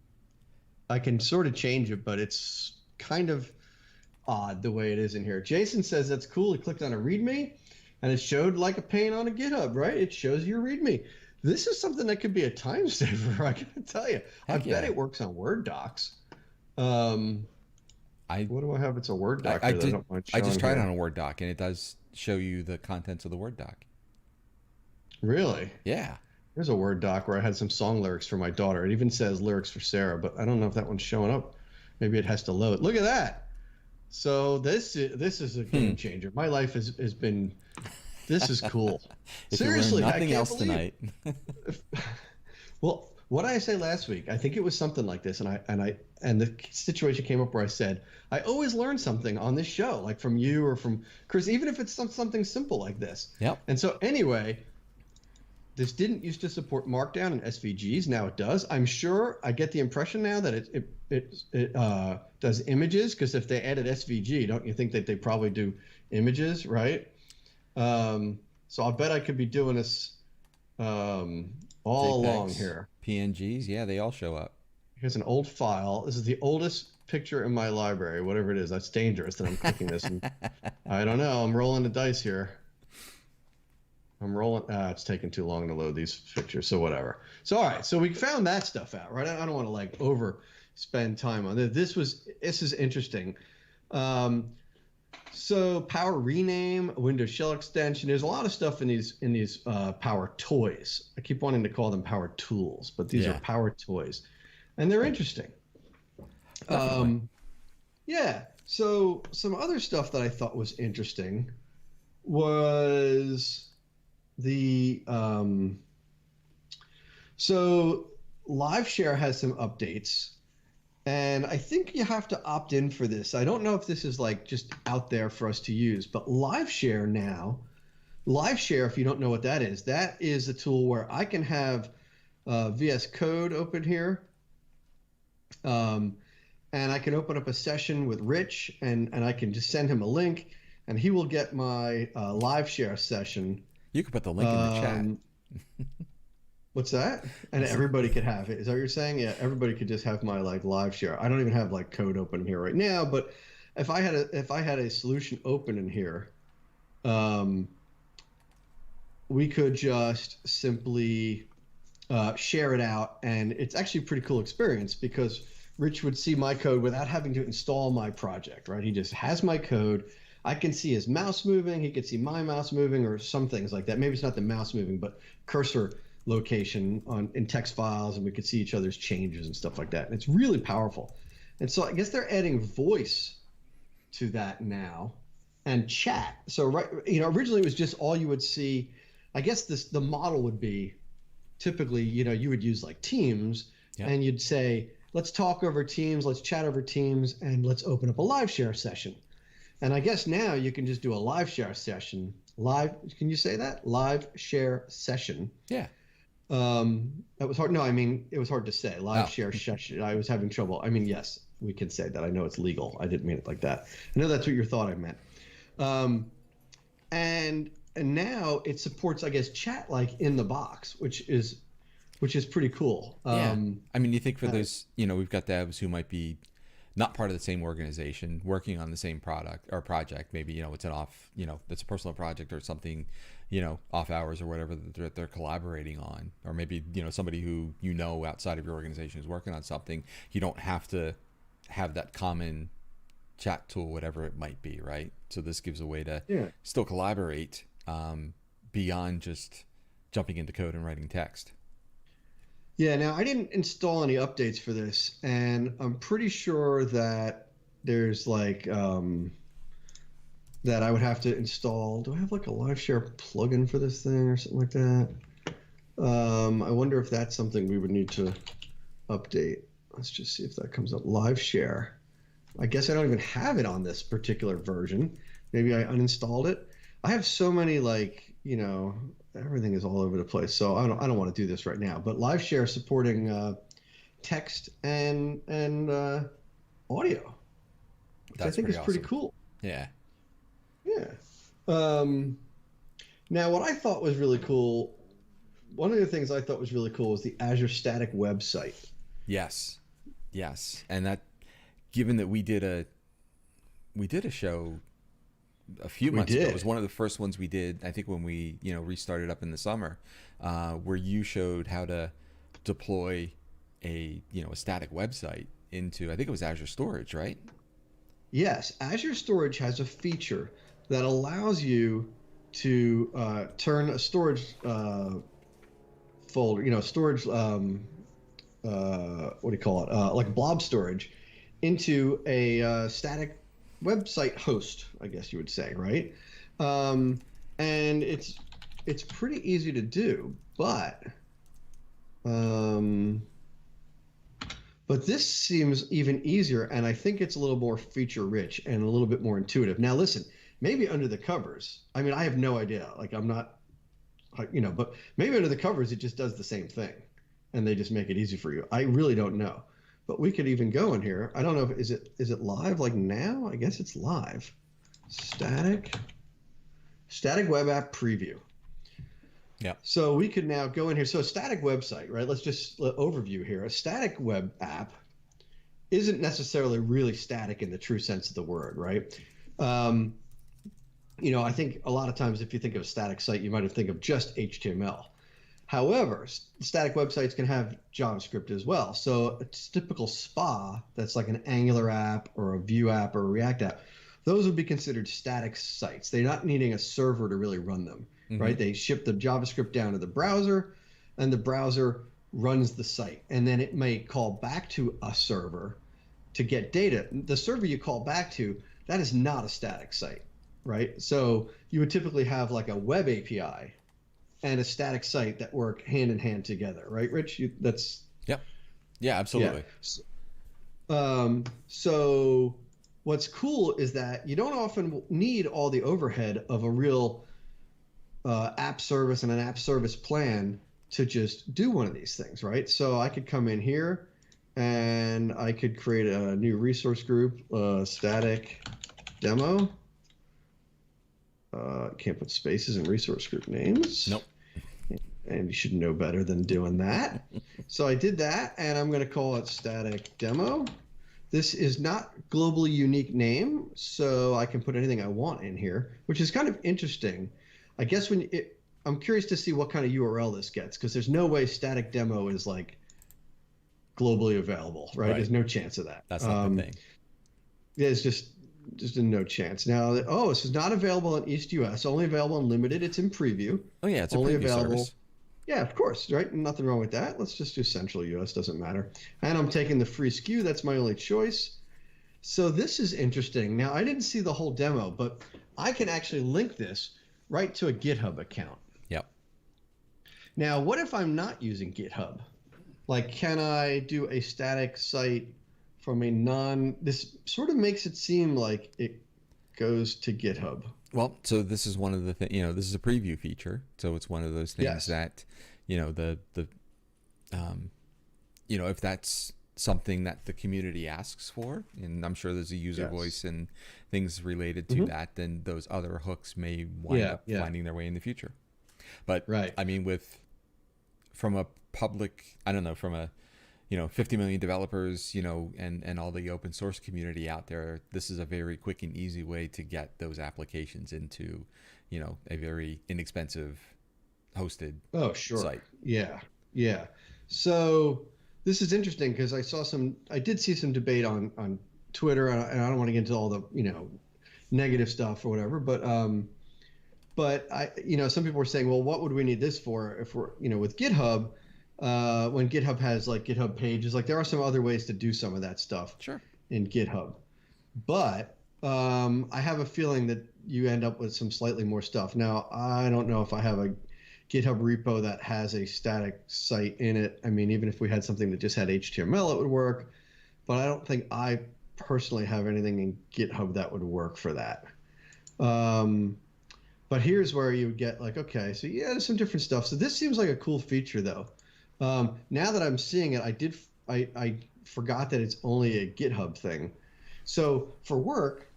I can sort of change it, but it's kind of odd the way it is in here. Jason says that's cool. He clicked on a README, and it showed like a pane on a GitHub, right? It shows your README. This is something that could be a time saver, I gotta tell you. I bet it works on Word docs.
I
What do I have? It's a Word
I,
doc
I
here that I
did.
don't mind
I just
showing
tried it
here.
on a Word doc, and it does show you the contents of the Word doc.
Really?
Yeah.
There's a Word doc where I had some song lyrics for my daughter. It even says lyrics for Sarah, but I don't know if that one's showing up. Maybe it has to load. Look at that. So this is a
Hmm.
game changer. My life has been. This is cool.
If you learn
Seriously, I
nothing
can't
else
believe.
tonight,
Well, what did I say last week? I think it was something like this, and the situation came up where I said I always learn something on this show, like from you or from Chris, even if it's something simple like this.
yep.
And so anyway, this didn't used to support Markdown and SVGs. Now it does. I'm sure I get the impression now that it does images, because if they added SVG, don't you think that they probably do images, right? So I bet I could be doing this all along
JPEGs,
here.
PNGs, yeah, they all show up.
Here's an old file. This is the oldest picture in my library, whatever it is. That's dangerous that I'm clicking this. And I don't know. I'm rolling the dice here. I'm rolling. It's taking too long to load these pictures. So whatever. So all right. So we found that stuff out, right? I don't want to like spend time on this. This is interesting. So Power Rename, Windows Shell extension. There's a lot of stuff in these Power Toys. I keep wanting to call them Power Tools, but these are
Yeah,
Power Toys, and they're interesting.
definitely.
Yeah. So some other stuff that I thought was interesting was the so LiveShare has some updates, and I think you have to opt in for this. I don't know if this is like just out there for us to use, but LiveShare now, LiveShare, if you don't know what that is a tool where I can have VS Code open here. And I can open up a session with Rich, and I can just send him a link, and he will get my live share session.
You could put the link in the chat.
Um, what's that? And everybody could have it. Is that what you're saying? Yeah, everybody could just have my like live share. I don't even have like code open here right now, but if I had a solution open in here, we could just simply share it out, and it's actually a pretty cool experience because Rich would see my code without having to install my project, right? He just has my code. I can see his mouse moving. He could see my mouse moving, or some things like that. Maybe it's not the mouse moving, but cursor location in text files, and we could see each other's changes and stuff like that. And it's really powerful. And so I guess they're adding voice to that now, and chat. So originally it was just all you would see. I guess the model would be typically, you would use like Teams,
Yep.
and you'd say, let's talk over Teams, let's chat over Teams, and let's open up a live share session. And I guess now you can just do a live share session. Can you say that? Live share session.
Yeah.
That was hard. No, I mean, it was hard to say. Live
Oh.
share session. I was having trouble. I mean, yes, we can say that. I know it's legal. I didn't mean it like that. I know that's what you thought I meant. And now it supports, I guess, chat like in the box, which is pretty cool.
Yeah. I mean, you think for those, we've got devs who might be not part of the same organization, working on the same product or project. Maybe, it's an off, it's a personal project or something, off hours or whatever that they're collaborating on. Or maybe, somebody who, outside of your organization is working on something. You don't have to have that common chat tool, whatever it might be, right? So this gives a way to still collaborate beyond just jumping into code and writing text.
Yeah, now I didn't install any updates for this, and I'm pretty sure that there's like that I would have to install. Do I have like a live share plugin for this thing or something like that? I wonder if that's something we would need to update. Let's just see if that comes up. Live share. I guess I don't even have it on this particular version. Maybe I uninstalled it. I have so many everything is all over the place. So I don't want to do this right now. But live share supporting text and audio, which I think is pretty cool.
Yeah.
Yeah. Now what I thought was really cool, one of the things I thought was really cool was the Azure static website.
Yes. And that, given that we did a show a few months ago. It was one of the first ones we did, I think, when we restarted up in the summer, where you showed how to deploy a static website into, I think it was Azure Storage, right?
Yes, Azure Storage has a feature that allows you to turn a storage folder, storage, what do you call it, like blob storage, into a static website host, I guess you would say, right? Um, and it's pretty easy to do, um, but this seems even easier, and I think it's a little more feature rich and a little bit more intuitive. Now, listen, maybe under the covers, I mean, I have no idea. Like, I'm not, but maybe under the covers, it just does the same thing and they just make it easy for you. I really don't know. But we could even go in here. I don't know if is it live like now? I guess it's live. Static web app preview.
Yeah.
So we could now go in here. So a static website, right? Let's just overview here. A static web app isn't necessarily really static in the true sense of the word, right? I think a lot of times if you think of a static site, you might think of just HTML. However, static websites can have JavaScript as well. So a typical SPA that's like an Angular app or a Vue app or a React app, those would be considered static sites. They're not needing a server to really run them, right? They ship the JavaScript down to the browser, and the browser runs the site. And then it may call back to a server to get data. The server you call back to, that is not a static site, right? So you would typically have like a web API and a static site that work hand in hand together, right, Rich?
Yep. Yeah, absolutely.
Yeah. So what's cool is that you don't often need all the overhead of a real app service and an app service plan to just do one of these things, right? So I could come in here and I could create a new resource group, static demo. Can't put spaces in resource group names.
Nope.
And you should know better than doing that. So I did that, and I'm going to call it static demo. This is not globally unique name, so I can put anything I want in here, which is kind of interesting. I guess I'm curious to see what kind of URL this gets, because there's no way static demo is like globally available, right? There's no chance of that.
That's not the thing.
Yeah, it's just no chance. Now, this is not available in East US, only available in limited. It's in preview.
Oh yeah, it's
only
a preview
available.
Service.
Yeah, of course, right? Nothing wrong with that. Let's just do Central US, doesn't matter. And I'm taking the free SKU. That's my only choice. So this is interesting. Now, I didn't see the whole demo, but I can actually link this right to a GitHub account.
Yep.
Now, what if I'm not using GitHub? Like, can I do a static site from this sort of makes it seem like it goes to GitHub.
Well, so this is one of the things, this is a preview feature. So it's one of those things that, if that's something that the community asks for, and I'm sure there's a user voice and things related to that, then those other hooks may wind up finding their way in the future. But I mean, from a public, I don't know, from a, 50 million developers, and all the open source community out there, this is a very quick and easy way to get those applications into, a very inexpensive hosted site.
Yeah. So this is interesting because I did see some debate on Twitter, and I don't want to get into all the, negative stuff or whatever, but I, some people were saying, well, what would we need this for if we're, with GitHub, when GitHub has like GitHub pages, like there are some other ways to do some of that stuff in GitHub. But I have a feeling that you end up with some slightly more stuff. Now, I don't know if I have a GitHub repo that has a static site in it. I mean, even if we had something that just had HTML, it would work. But I don't think I personally have anything in GitHub that would work for that. But here's where you would get like, okay, so yeah, there's some different stuff. So this seems like a cool feature though. Now that I'm seeing it, I forgot that it's only a GitHub thing. So for work,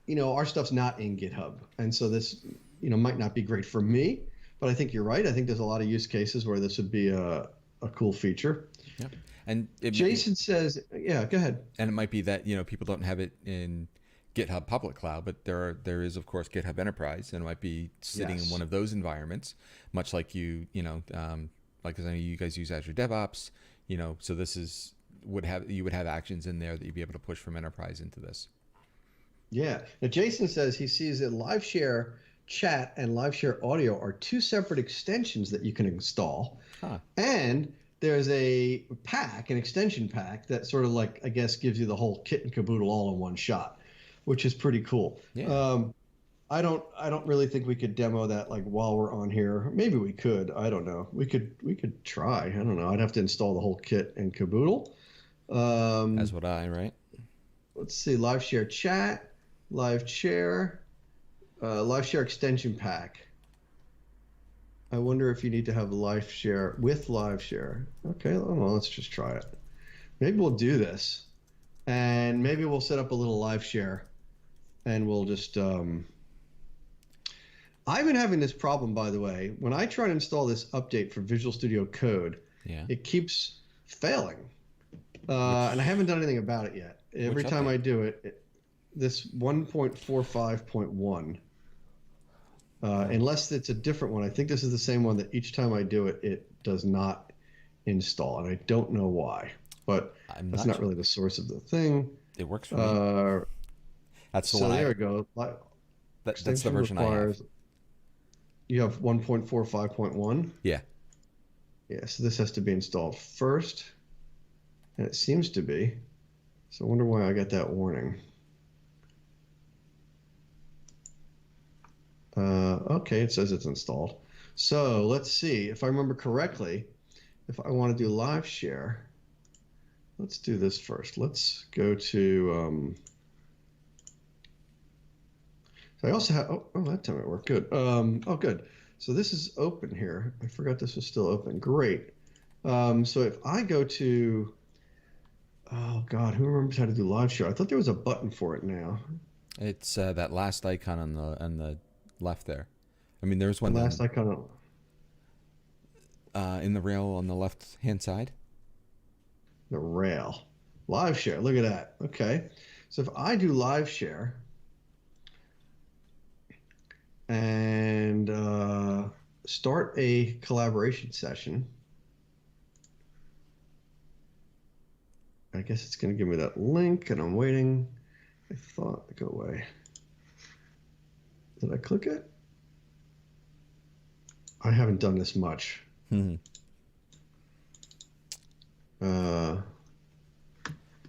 our stuff's not in GitHub. And so this, might not be great for me, but I think you're right. I think there's a lot of use cases where this would be a cool feature.
Yeah. And
Jason says, yeah, go ahead.
And it might be that, people don't have it in GitHub public cloud, but there is of course GitHub Enterprise, and it might be sitting in one of those environments, much like you like, because I know you guys use Azure DevOps, so this you would have actions in there that you'd be able to push from enterprise into this.
Yeah. Now, Jason says he sees that live share chat and live share audio are two separate extensions that you can install.
Huh.
And there's a pack, an extension pack that sort of like, I guess, gives you the whole kit and caboodle all in one shot, which is pretty cool.
Yeah.
I don't really think we could demo that like while we're on here. Maybe we could. I don't know. We could try. I don't know. I'd have to install the whole kit and caboodle.
As
Um,
would I, right?
let's see. Live share chat, live share, live share extension pack. I wonder if you need to have live share with live share. Okay, well, let's just try it. Maybe we'll do this, and maybe we'll set up a little live share, and we'll just. I've been having this problem, by the way. When I try to install this update for Visual Studio Code,
Yeah.
it keeps failing, and I
Which
haven't done anything about it yet. Every
which
time
update?
I do it, this 1.45.1.
Oh,
Unless it's a different one. I think this is the same one that each time I do it, it does not install, and I don't know why. But
I'm
that's
not
not
sure.
really the source of the thing.
It works for me.
Uh,
That's the
so
one
there
I.
we go.
That's the
Extension
version I have.
requires you have 1.45.1.
Yeah.
Yeah, so this has to be installed first, and it seems to be. So I wonder why I got that warning. Okay, it says it's installed. So let's see. If I remember correctly, if I want to do live share, let's do this first. Let's go to. So I also have. Oh, that time it worked. Good. Oh, good. So this is open here. I forgot this was still open. Great. So if I go to. Oh God, who remembers how to do live share? I thought there was a button for it now.
It's that last icon on the left there. I mean, there's
The
one
last icon. On
in the rail on the left hand side.
the rail. Live share. Look at that. Okay. So if I do live share and start a collaboration session, I guess it's going to give me that link, and I'm waiting. I thought, go away. Did I click it? I haven't done this much.
Hmm.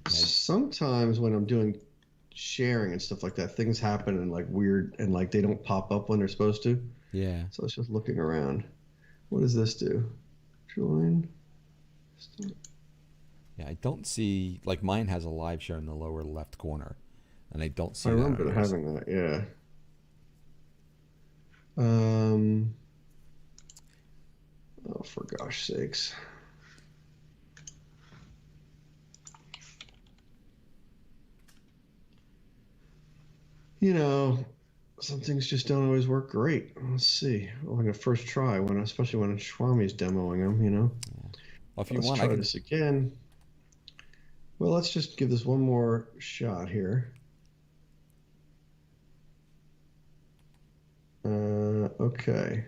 Sometimes when I'm doing sharing and stuff like that, things happen and like weird and like they don't pop up when they're supposed to.
Yeah.
So it's just looking around. What does this do? Join. Start.
Yeah. I don't see like mine has a live share in the lower left corner, and I don't
I
see that on
remember
yours.
having that. Yeah. Um. Oh, for gosh sakes. You know, some things just don't always work great. Let's see. Like a first try, when especially when Swami's demoing them.
Well, if you
Let's
want, I
try
can.
this again. Well, let's just give this one more shot here. Okay.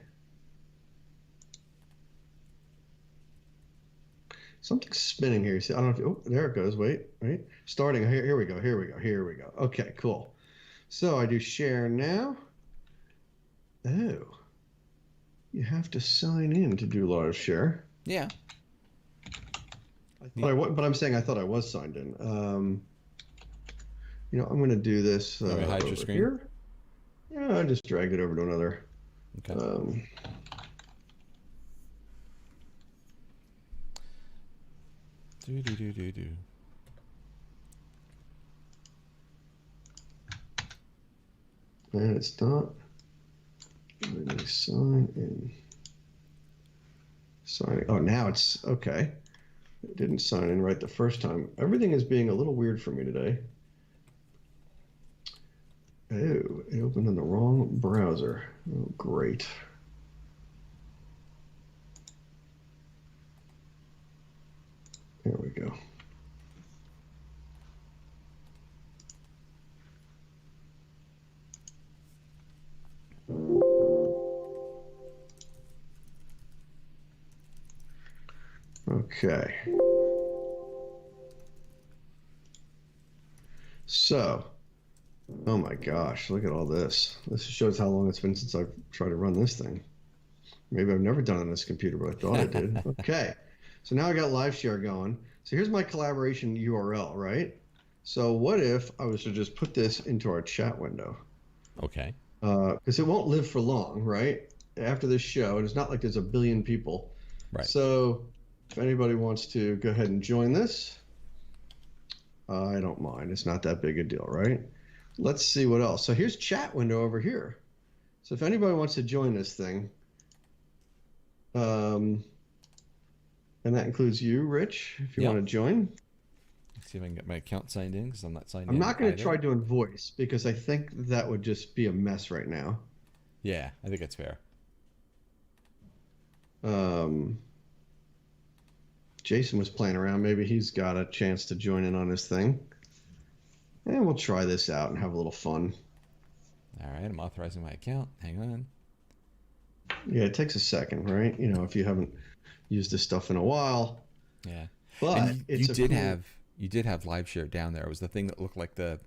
Something's spinning here. You see, I don't know if, oh, there it goes. Wait. Starting. Here we go. Here we go. Okay, cool. So I do share now. Oh, you have to sign in to do live share.
Yeah.
But I'm saying I thought I was signed in. I'm going to do this
Want me to hide your
over
screen?
here. Yeah, I just dragged it over to another.
Okay. Do do do do do.
And it's not. Let me sign in. Signing. Oh, now it's okay. It didn't sign in right the first time. Everything is being a little weird for me today. Oh, it opened in the wrong browser. Oh, great. There we go. Okay. So Oh my gosh, look at all this. This shows how long it's been since I've tried to run this thing. Maybe I've never done it on this computer, but I thought I did. Okay. So now I got live share going. So here's my collaboration URL, right? So what if I was to just put this into our chat window?
Okay.
Because it won't live for long, right? After this show, and it's not like there's a billion people.
Right.
So if anybody wants to go ahead and join this, I don't mind. It's not that big a deal, right? Let's see what else. So here's chat window over here. So if anybody wants to join this thing, and that includes you, Rich, if you
Yep.
want to join.
Let's see if I can get my account signed in because I'm not signed in.
I'm not going to
either.
try doing voice because I think that would just be a mess right now.
Yeah, I think that's fair.
Jason was playing around. Maybe he's got a chance to join in on this thing. And we'll try this out and have a little fun.
All right, I'm authorizing my account. Hang on.
Yeah, it takes a second, right? You know, if you haven't used this stuff in a while.
Yeah.
But
And
it's
you did have live share down there. It was the thing that looked like the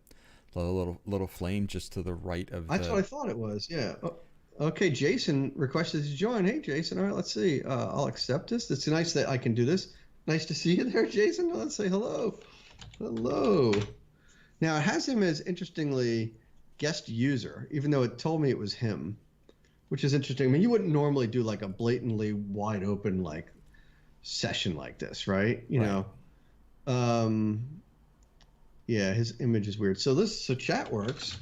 little flame just to the right of
That's what I thought it was. Yeah. Oh, okay, Jason requested to join. Hey, Jason. All right, let's see. I'll accept this. It's nice that I can do this. Nice to see you there, Jason. Let's say hello. Hello. Now, it has him as, interestingly, guest user, even though it told me it was him, which is interesting. I mean, you wouldn't normally do like a blatantly wide open like session like this, right? You
Right.
know, yeah, his image is weird. So chat works.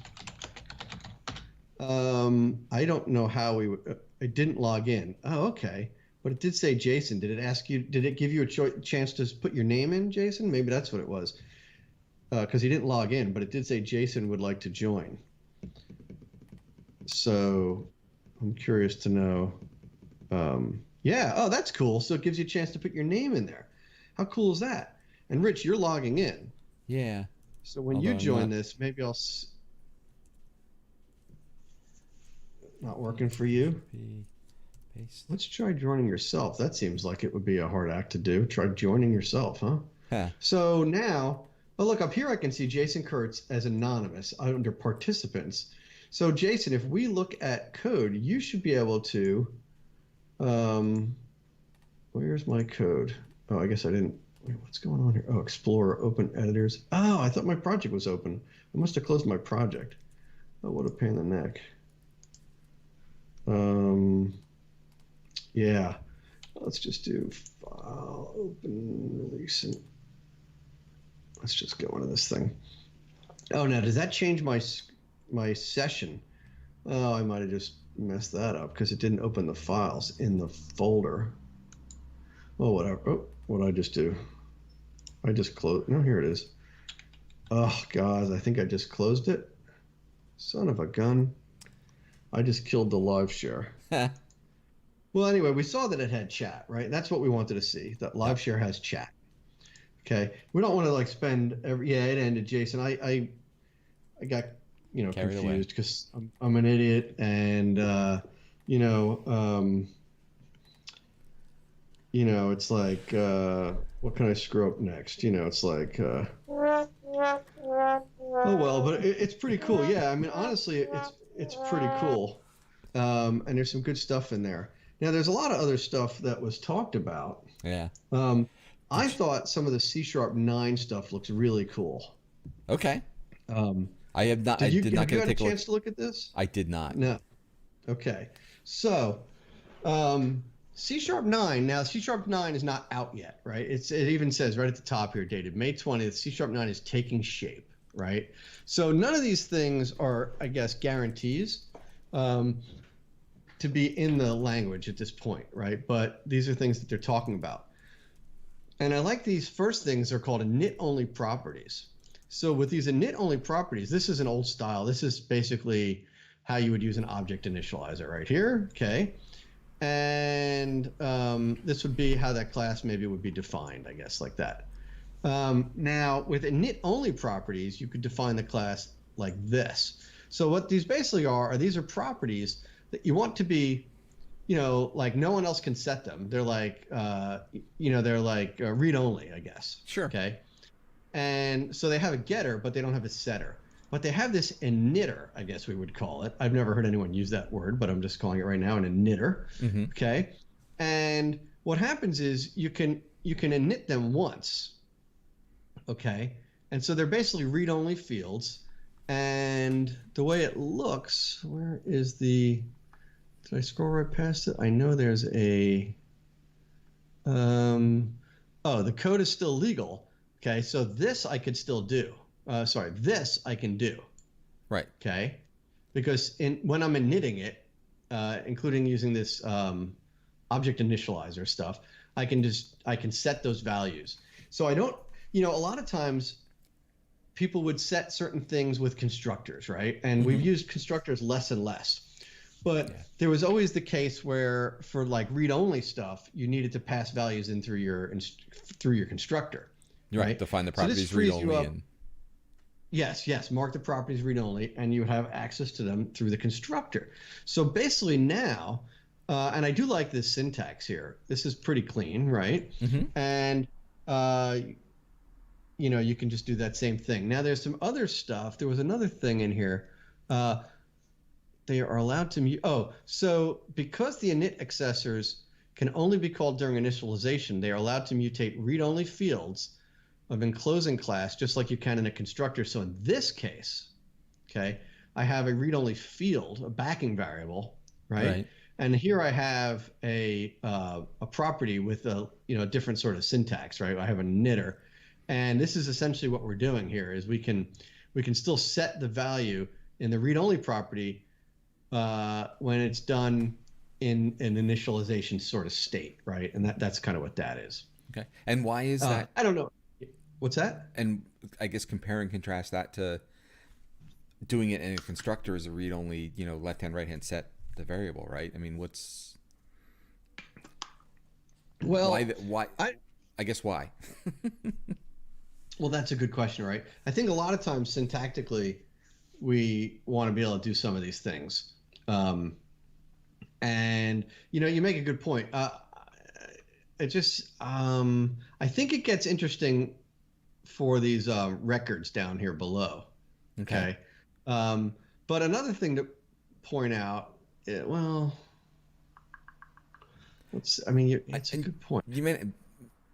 I don't know how we would, I didn't log in. Oh, okay. But it did say Jason. Did it give you a chance to put your name in, Jason? Maybe that's what it was. Because he didn't log in, but it did say Jason would like to join. So I'm curious to know. Yeah, oh, that's cool. So it gives you a chance to put your name in there. How cool is that? And Rich, you're logging in.
Yeah.
So when
Although
you
I'm
join
not-
this, maybe not working for you.
Paste.
Let's try joining yourself. That seems like it would be a hard act to do. Try joining yourself, huh?
Huh.
So now, oh, look, up here I can see Jason Kurtz as anonymous under participants. So Jason, if we look at code, you should be able to, where's my code? Oh, I guess I didn't, wait, what's going on here? Oh, Explorer, open editors. Oh, I thought my project was open. I must have closed my project. Oh, what a pain in the neck. Yeah, let's just do file, open, release, and let's just go into this thing. Oh, now does that change my session? Oh, I might have just messed that up because it didn't open the files in the folder. Oh, whatever. Oh, what did I just do? I just closed. No, here it is. Oh, God, I think I just closed it. Son of a gun. I just killed the live share. Well, anyway, we saw that it had chat, right? That's what we wanted to see, that live share has chat. Okay. We don't want to like spend every, yeah, it ended, Jason. I got, you know,
Carried away.
confused because I'm an idiot and, it's like, what can I screw up next? You know, it's like, oh, well, but it's pretty cool. Yeah. I mean, honestly, it's pretty cool. And there's some good stuff in there. Now, there's a lot of other stuff that was talked about.
Yeah.
I thought some of the C#9 stuff looks really cool.
Okay. I have not.
Did
I
you,
did not
have you
get
had
to
a
take
chance to look at this?
I did not.
No. Okay. So, C#9. Now, C#9 is not out yet, right? It even says right at the top here, dated May 20th. C#9 is taking shape, right? So none of these things are, I guess, guarantees to be in the language at this point, right? But these are things that they're talking about. And I like these first things are called init-only properties. So with these init-only properties, this is an old style. This is basically how you would use an object initializer right here, okay? And this would be how that class maybe would be defined, I guess, like that. Now, with init-only properties, you could define the class like this. So what these basically are these are properties that you want to be, like no one else can set them. They're like, read only, I guess.
Sure.
Okay. And so they have a getter, but they don't have a setter. but they have this initter, I guess we would call it. I've never heard anyone use that word, but I'm just calling it right now an initter.
Mm-hmm.
Okay. And what happens is you can init them once. Okay. And so they're basically read-only fields. And the way it looks, where is the, did I scroll right past it? I know there's a, oh, the code is still legal. Okay. So this I could still do. This I can do.
Right.
Okay. Because when I'm initting it, including using this object initializer stuff, I can set those values. So I don't, a lot of times people would set certain things with constructors, right? And we've used constructors less and less. But there was always the case where for like read-only stuff, you needed to pass values in through your constructor.
Right. Define the properties read-only.
Yes. Mark the properties read-only, and you have access to them through the constructor. So basically now, and I do like this syntax here. This is pretty clean, right? And you can just do that same thing. Now there's some other stuff. There was another thing in here. They are allowed to mute. Oh, so because the init accessors can only be called during initialization, they are allowed to mutate read-only fields of enclosing class, just like you can in a constructor. So in this case, okay, I have a read-only field, a backing variable, right? And here I have a property with a different sort of syntax, right? I have a initter, and this is essentially what we're doing here. Is we can still set the value in the read-only property when it's done in an initialization sort of state, right? And that's kind of what that is.
Okay. And why is that?
I don't know. What's that?
And I guess compare and contrast that to doing it in a constructor as a read-only, left-hand, right-hand set the variable, right? I mean, what's...
Well,
why? I guess why?
Well, that's a good question, right? I think a lot of times syntactically, we want to be able to do some of these things. And, you make a good point. It just, I think it gets interesting for these records down here below. Okay. But another thing to point out, it's a good point.
You may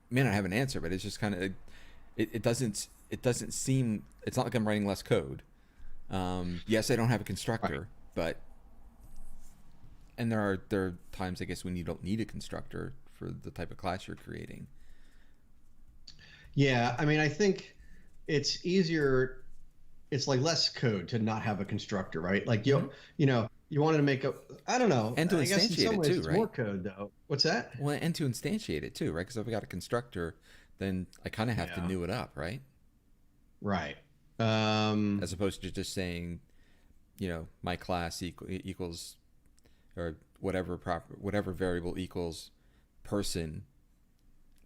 not have an answer, but it's just kind of, it doesn't seem, it's not like I'm writing less code. Yes, I don't have a constructor, but, and there are times, I guess, when you don't need a constructor for the type of class you're creating.
Yeah, I think it's easier. It's like less code to not have a constructor, right? Like you wanted to make I don't know.
And to instantiate it too, right?
More code though. What's that?
Well, and to instantiate it too, right? Because if I got a constructor, then I kind of have to new it up, right?
Right.
As opposed to just saying, my class equals, or whatever variable equals person,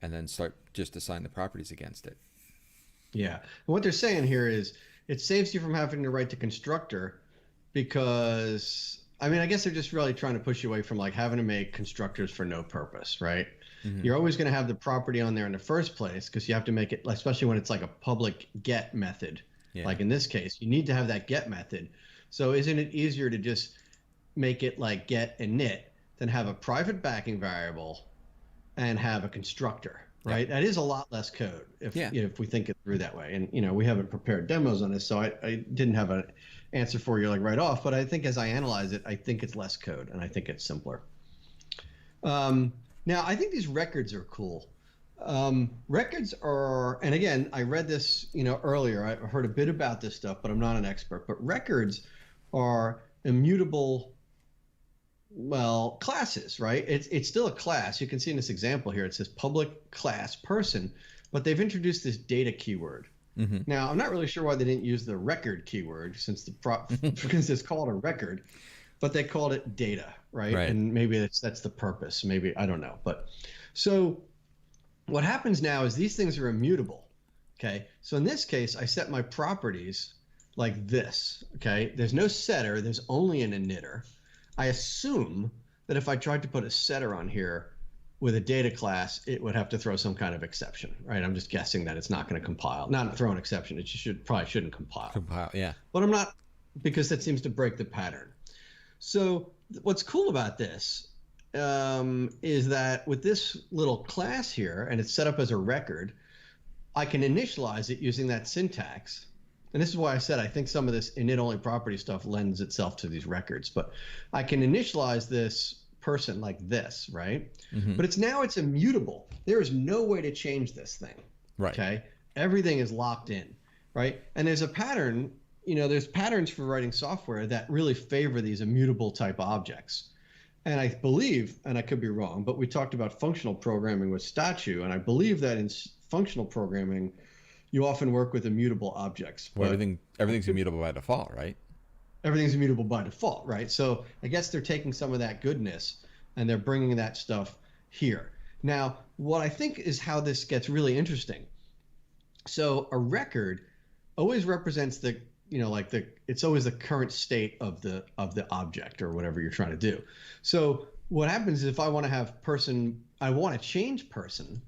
and then start just assign the properties against it.
Yeah. And what they're saying here is it saves you from having to write the constructor, because I guess they're just really trying to push you away from like having to make constructors for no purpose, right? You're always going to have the property on there in the first place because you have to make it, especially when it's like a public get method. Like in this case, you need to have that get method. So isn't it easier to just make it like get init than have a private backing variable and have a constructor, right? That is a lot less code if we think it through that way. And we haven't prepared demos on this, so I didn't have an answer for you like right off. But I think as I analyze it, I think it's less code and I think it's simpler. Now I think these records are cool. Records are, and again, I read this earlier. I heard a bit about this stuff, but I'm not an expert. But records are immutable. Well, classes, right? It's still a class. You can see in this example here, it says public class person, but they've introduced this data keyword. Now, I'm not really sure why they didn't use the record keyword since because it's called a record, but they called it data, right? And maybe that's the purpose. Maybe, I don't know. But so what happens now is these things are immutable. Okay. So in this case, I set my properties like this. Okay. There's no setter. There's only an initter. I assume that if I tried to put a setter on here, with a data class, it would have to throw some kind of exception, right? I'm just guessing that it's not going to compile. Not throw an exception. It probably shouldn't compile.
Compile, yeah.
But I'm not, because that seems to break the pattern. So what's cool about this is that with this little class here, and it's set up as a record, I can initialize it using that syntax. And this is why I said I think some of this init-only property stuff lends itself to these records. But I can initialize this person like this, right?
Mm-hmm.
But it's immutable. There is no way to change this thing.
Right.
Okay. Everything is locked in, right? And there's a pattern, there's patterns for writing software that really favor these immutable type objects. And I believe, and I could be wrong, but we talked about functional programming with statue, and I believe that in functional programming, you often work with immutable objects.
Well, everything's immutable by default, right?
Everything's immutable by default, right? So I guess they're taking some of that goodness and they're bringing that stuff here. Now, what I think is how this gets really interesting. So a record always represents it's always the current state of the object or whatever you're trying to do. So what happens is if I want to change person,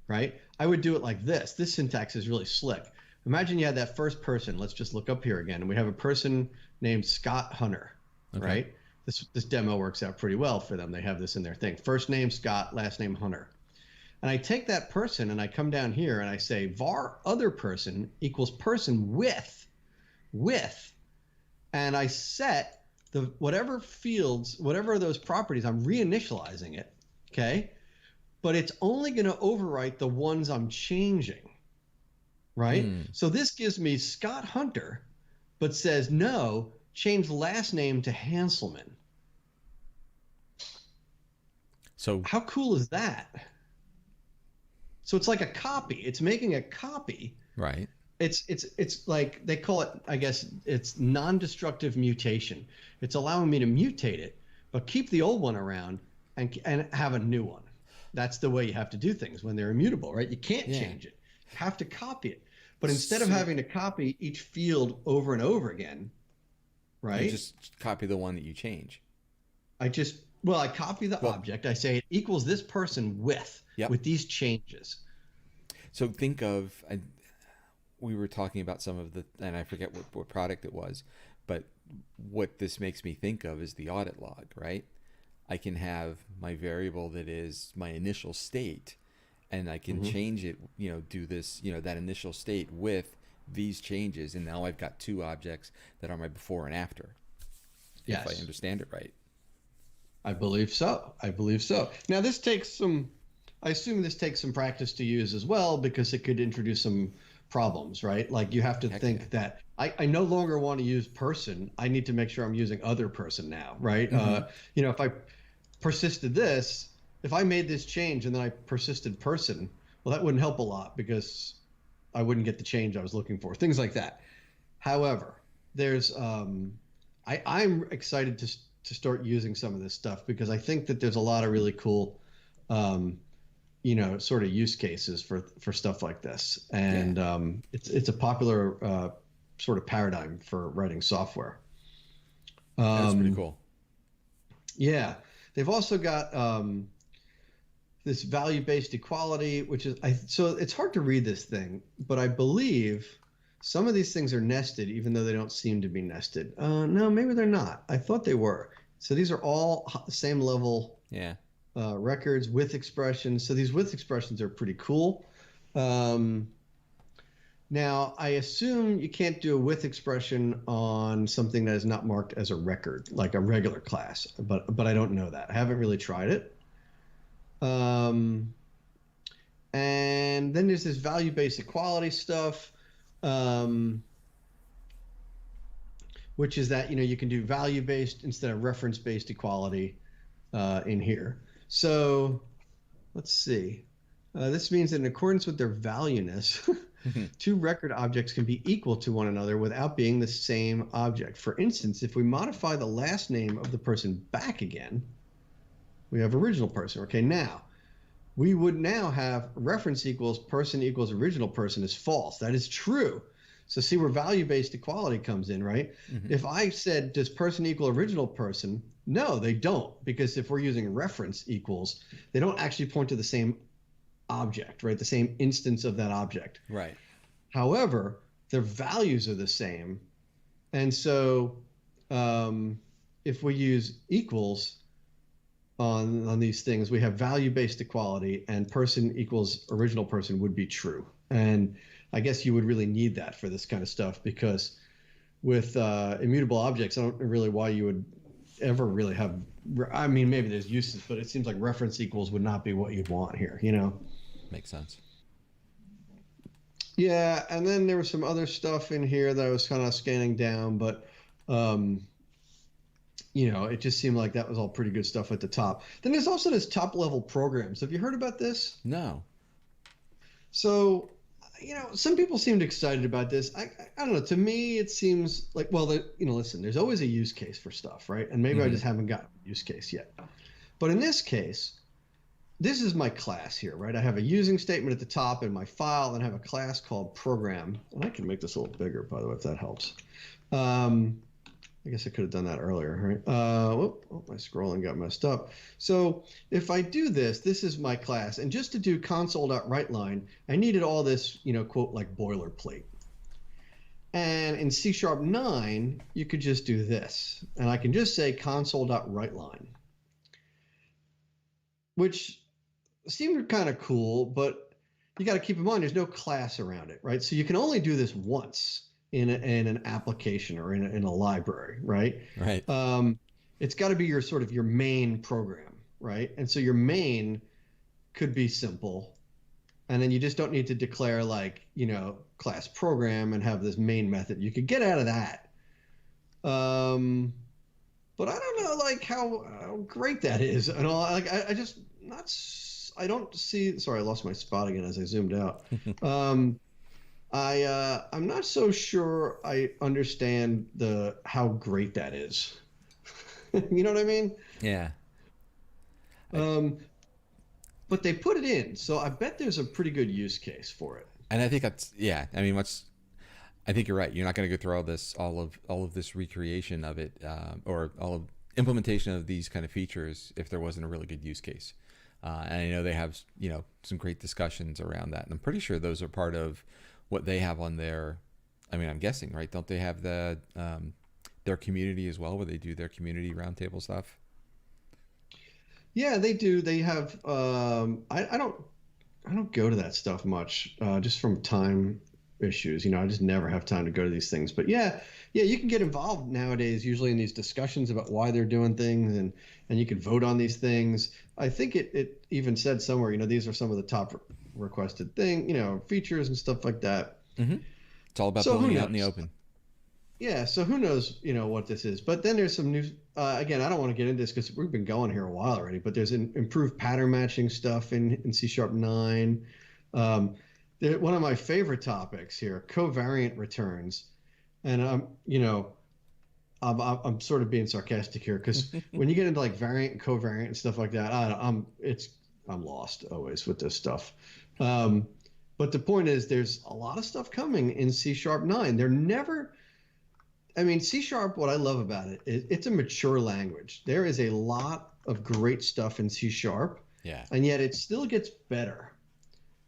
right? I would do it like this. This syntax is really slick. Imagine you had that first person. Let's just look up here again. And we have a person named Scott Hunter, okay. Right? This demo works out pretty well for them. They have this in their thing. First name Scott, last name Hunter. And I take that person and I come down here and I say var other person equals person with, and I set whatever fields, whatever those properties, I'm reinitializing it, okay? But it's only going to overwrite the ones I'm changing, right? So this gives me Scott Hunter, but says, no, change last name to Hanselman.
So
how cool is that? So it's like a copy. It's making a copy.
Right.
It's like they call it, I guess, it's non-destructive mutation. It's allowing me to mutate it, but keep the old one around and have a new one. That's the way you have to do things when they're immutable, right? You can't change it. You have to copy it. But instead of having to copy each field over and over again, right?
You just copy the one that you change.
I copy the object. I say it equals this person with these changes.
So think of, we were talking about some of and I forget what product it was, but what this makes me think of is the audit log, right? I can have my variable that is my initial state, and I can change it, do this, that initial state with these changes. And now I've got two objects that are my before and after.
Yes.
If I understand it right.
I believe so. Now I assume this takes some practice to use as well, because it could introduce some problems, right? Like you have to think that I no longer want to use person. I need to make sure I'm using other person now, right? If I persisted this, if I made this change and then I persisted person, well, that wouldn't help a lot because I wouldn't get the change I was looking for, things like that. However, there's I'm excited to start using some of this stuff because I think that there's a lot of really cool sort of use cases for stuff like this. And it's a popular sort of paradigm for writing software.
That's pretty cool.
Yeah. They've also got this value-based equality, which is so it's hard to read this thing, but I believe some of these things are nested, even though they don't seem to be nested. No, maybe they're not. I thought they were. So these are all the same level records with expressions. So these with expressions are pretty cool. Now, I assume you can't do a with expression on something that is not marked as a record, like a regular class, but I don't know that. I haven't really tried it. And then there's this value-based equality stuff, which is that, you can do value-based instead of reference-based equality in here. So let's see. This means that in accordance with their valueness, two record objects can be equal to one another without being the same object. For instance, if we modify the last name of the person back again, we have original person. Okay, now we would now have reference equals person equals original person is false. That is true. So see where value-based equality comes in, right?
Mm-hmm.
If I said, does person equal original person? No, they don't, because if we're using reference equals, they don't actually point to the same object, right? The same instance of that object.
Right.
However, their values are the same. And so if we use equals on these things, we have value-based equality, and person equals original person would be true. And I guess you would really need that for this kind of stuff, because with immutable objects, I don't know really why you would ever really have, I mean, maybe there's uses, but it seems like reference equals would not be what you'd want here, you know?
Makes sense.
Yeah, and then there was some other stuff in here that I was kind of scanning down, but you know, it just seemed like that was all pretty good stuff at the top. Then there's also this top level programs. Have you heard about this?
No.
So, you know, some people seemed excited about this. I don't know. To me, it seems like, well, you know, listen, there's always a use case for stuff, right? And maybe I just haven't got a use case yet. But in this case, this is my class here, right? I have a using statement at the top in my file, and I have a class called program. And I can make this a little bigger, by the way, if that helps. I guess I could have done that earlier, right? My scrolling got messed up. So if I do this, this is my class. And just to do console.writeLine, I needed all this, you know, quote, like boilerplate. And in C#9, you could just do this. And I can just say console.writeLine, which seemed kind of cool, but you got to keep in mind there's no class around it, right? So you can only do this once in an application or in a library, right?
Right.
It's got to be your sort of your main program, right? And so your main could be simple, and then you just don't need to declare like, you know, class program and have this main method. You could get out of that. But I don't know like how great that is. And all, like I just not. I don't see. Sorry, I lost my spot again as I zoomed out. I'm not so sure I understand how great that is. You know what I mean?
Yeah.
But they put it in, so I bet there's a pretty good use case for it.
And I think that's, yeah. I mean, I think you're right. You're not going to go through all of this recreation of it, or all of implementation of these kind of features if there wasn't a really good use case. And I know they have, you know, some great discussions around that, and I'm pretty sure those are part of what they have on their, I mean, I'm guessing, right? Don't they have their community as well, where they do their community roundtable stuff?
Yeah, they do. They have. I don't go to that stuff much, just from time issues. You know, I just never have time to go to these things. But yeah, you can get involved nowadays, usually in these discussions about why they're doing things, and you can vote on these things. I think it even said somewhere, you know, these are some of the top requested features and stuff like that.
Mm-hmm. It's all about building it out in the open.
Yeah, so who knows, you know, what this is. But then there's some new, again, I don't want to get into this because we've been going here a while already, but there's improved pattern matching stuff in C#9. One of my favorite topics here, covariant returns. And, you know, I'm sort of being sarcastic here because when you get into like variant and covariant and stuff like that, I'm lost always with this stuff. But the point is, there's a lot of stuff coming in C#9. They're never, I mean, C#, what I love about it is it's a mature language. There is a lot of great stuff in C#,
yeah,
and yet it still gets better,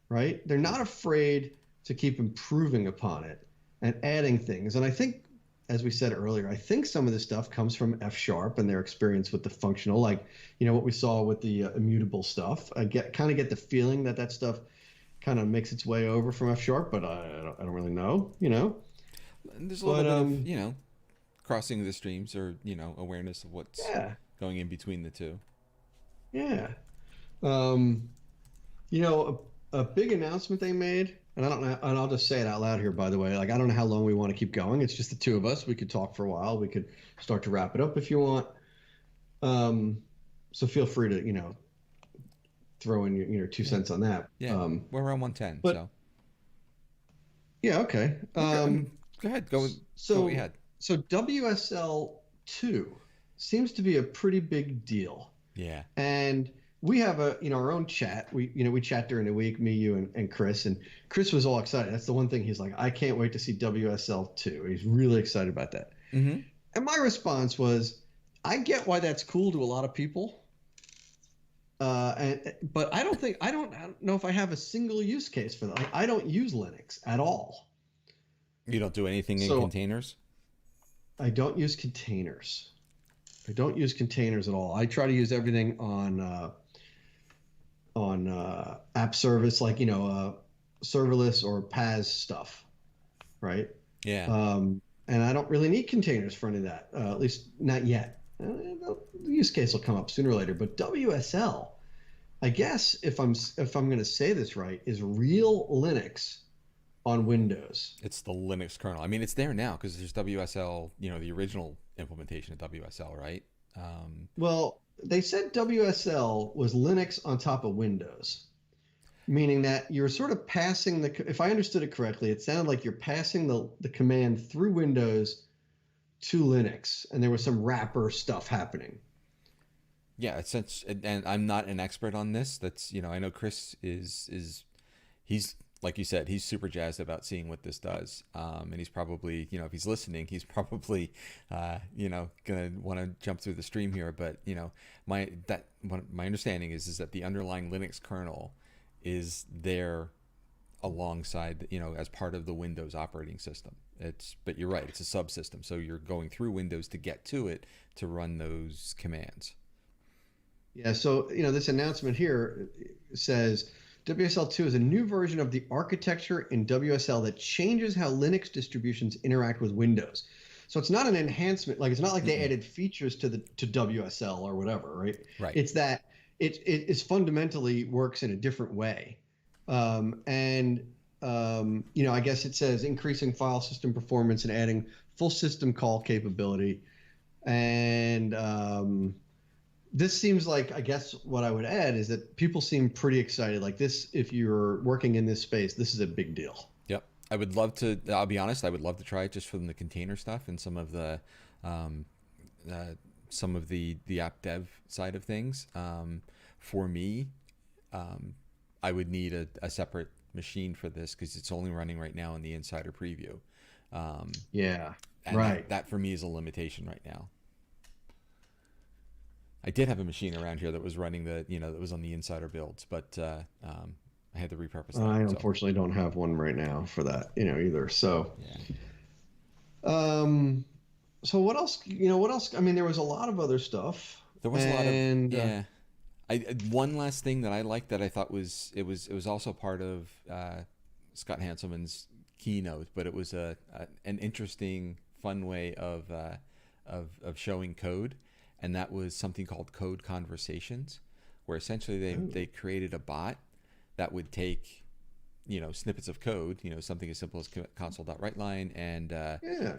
right? They're not afraid to keep improving upon it and adding things. And I think, as we said earlier, I think some of this stuff comes from F# and their experience with the functional, like, you know, what we saw with the immutable stuff. I kind of get the feeling that stuff kind of makes its way over from F#, but I don't really know, you know.
And there's a little bit of, you know, crossing the streams, or, you know, awareness of what's going in between the two.
Yeah. You know, a big announcement they made, and I don't know, and I'll just say it out loud here, by the way, like, I don't know how long we want to keep going. It's just the two of us. We could talk for a while. We could start to wrap it up if you want. So feel free to, you know, throw in your 2 cents on that.
Yeah, we're around 110.
But,
so
yeah, okay.
Go ahead. Go what you had.
So WSL2 seems to be a pretty big deal.
Yeah.
And we have our own chat. We chat during the week, me, you, and Chris. And Chris was all excited. That's the one thing he's like, I can't wait to see WSL2. He's really excited about that.
Mm-hmm.
And my response was, I get why that's cool to a lot of people. But I don't know if I have a single use case for that. Like, I don't use Linux at all.
You don't do anything in containers?
I don't use containers. I don't use containers at all. I try to use everything on app service, like serverless or PaaS stuff, right?
Yeah.
And I don't really need containers for any of that, at least not yet. The use case will come up sooner or later. But WSL, I guess if I'm going to say this right, is real Linux on Windows.
It's the Linux kernel. I mean, it's there now because there's WSL, the original implementation of WSL, right?
Well, they said WSL was Linux on top of Windows, meaning that you're sort of passing if I understood it correctly, it sounded like you're passing the command through Windows to Linux, and there was some wrapper stuff happening.
Yeah, and I'm not an expert on this. That's I know Chris he's like you said, he's super jazzed about seeing what this does, and he's probably if he's listening, he's probably gonna want to jump through the stream here. But my understanding is that the underlying Linux kernel is there alongside as part of the Windows operating system. But you're right, it's a subsystem, so you're going through Windows to get to it to run those commands.
Yeah, so this announcement here says WSL2 is a new version of the architecture in WSL that changes how Linux distributions interact with Windows. So it's not an enhancement, like it's not like they added features to WSL or whatever, right?
Right.
It's that it is fundamentally works in a different way. I guess it says increasing file system performance and adding full system call capability. And this seems like, I guess what I would add is that people seem pretty excited. Like this, if you're working in this space, this is a big deal.
Yep. I'll be honest, I would love to try it just from the container stuff and some of the app dev side of things. For me, I would need a separate machine for this because it's only running right now in the insider preview.
Yeah,
and
right.
That for me is a limitation right now. I did have a machine around here that was running that was on the insider builds, but I had to repurpose that.
I unfortunately don't have one right now for that, either. So, yeah. So what else? What else? I mean, there was a lot of other stuff.
There was a lot of yeah. One last thing that I liked that I thought was also part of Scott Hanselman's keynote, but it was an interesting, fun way of showing code. And that was something called Code Conversations, where essentially they created a bot that would take, snippets of code, something as simple as console.writeline and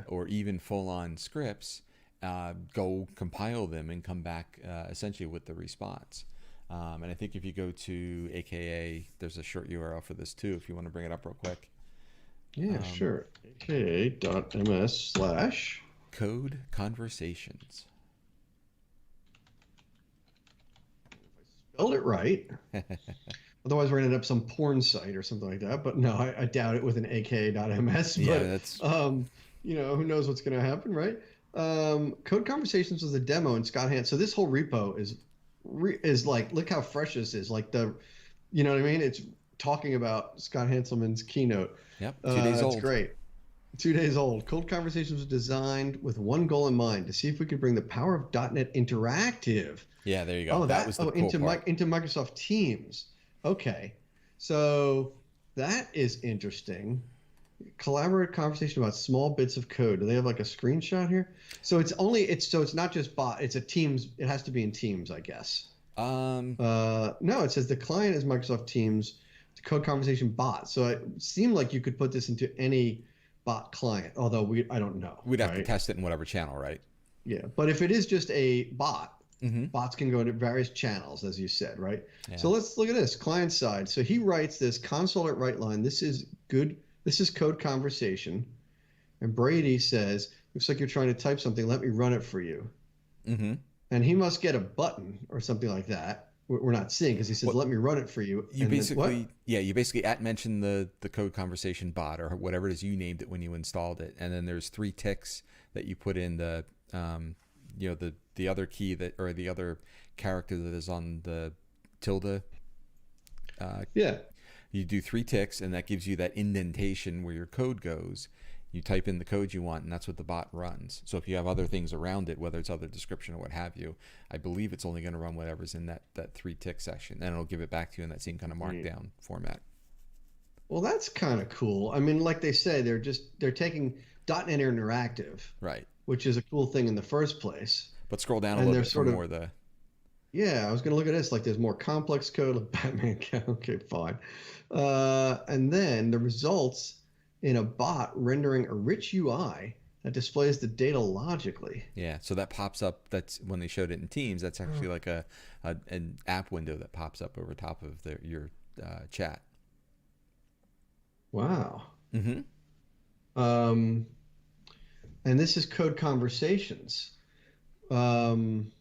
or even full-on scripts, go compile them and come back essentially with the response. And I think if you go to AKA, there's a short URL for this too, if you want to bring it up real quick.
Yeah, sure. aka.ms/Code
Conversations.
Spelled it right. Otherwise, we're going to end up some porn site or something like that. But no, I doubt it with an aka.ms.
Yeah,
but,
that's...
who knows what's going to happen, right? Code Conversations was a demo in Scott Hanselman. So this whole repo is like, look how fresh this is. Like you know what I mean? It's talking about Scott Hanselman's keynote.
Yep, 2 days old.
It's great. 2 days old. Code Conversations was designed with one goal in mind: to see if we could bring the power of .NET Interactive.
Yeah, there you go. That was the cool part.
Into Microsoft Teams. Okay, so that is interesting. Collaborative conversation about small bits of code. Do they have like a screenshot here? So it's not just bot. It's a Teams. It has to be in Teams, I guess. No, it says the client is Microsoft Teams. The code conversation bot. So it seemed like you could put this into any bot client. Although I don't know.
We'd have to test it in whatever channel, right?
Yeah, but if it is just a bot.
Mm-hmm.
Bots can go to various channels, as you said, right?
Yeah.
So let's look at this client side. So he writes this console.writeline. This is good. This is code conversation. And Brady says, looks like you're trying to type something. Let me run it for you.
Mm-hmm.
And he must get a button or something like that. we're not seeing, because he says,
What
let me run it for you.
you
And then what?
basically, yeah, you basically at mentioned the code conversation bot or whatever it is you named it when you installed it, and then there's three ticks that you put in the the other key that, or the other character that is on the tilde. Uh,
Yeah.
you do three ticks, and that gives you that indentation where your code goes. You type in the code you want, and that's what the bot runs. So if you have other things around it, whether it's other description or what have you, I believe it's only going to run whatever's in that three tick section, and it'll give it back to you in that same kind of markdown format.
Well, that's kind of cool. I mean, like they say, they're taking .NET Interactive,
Right.
which is a cool thing in the first place.
But scroll down a
And
little
they're
bit for
sort of,
more the.
yeah, I was going to look at this. Like there's more complex code of Batman. Okay, fine. And then the results in a bot rendering a rich UI that displays the data logically.
Yeah, so that pops up. That's when they showed it in Teams. That's actually like an app window that pops up over top of your chat.
Wow.
Mm-hmm.
Um, and this is code conversations. Um,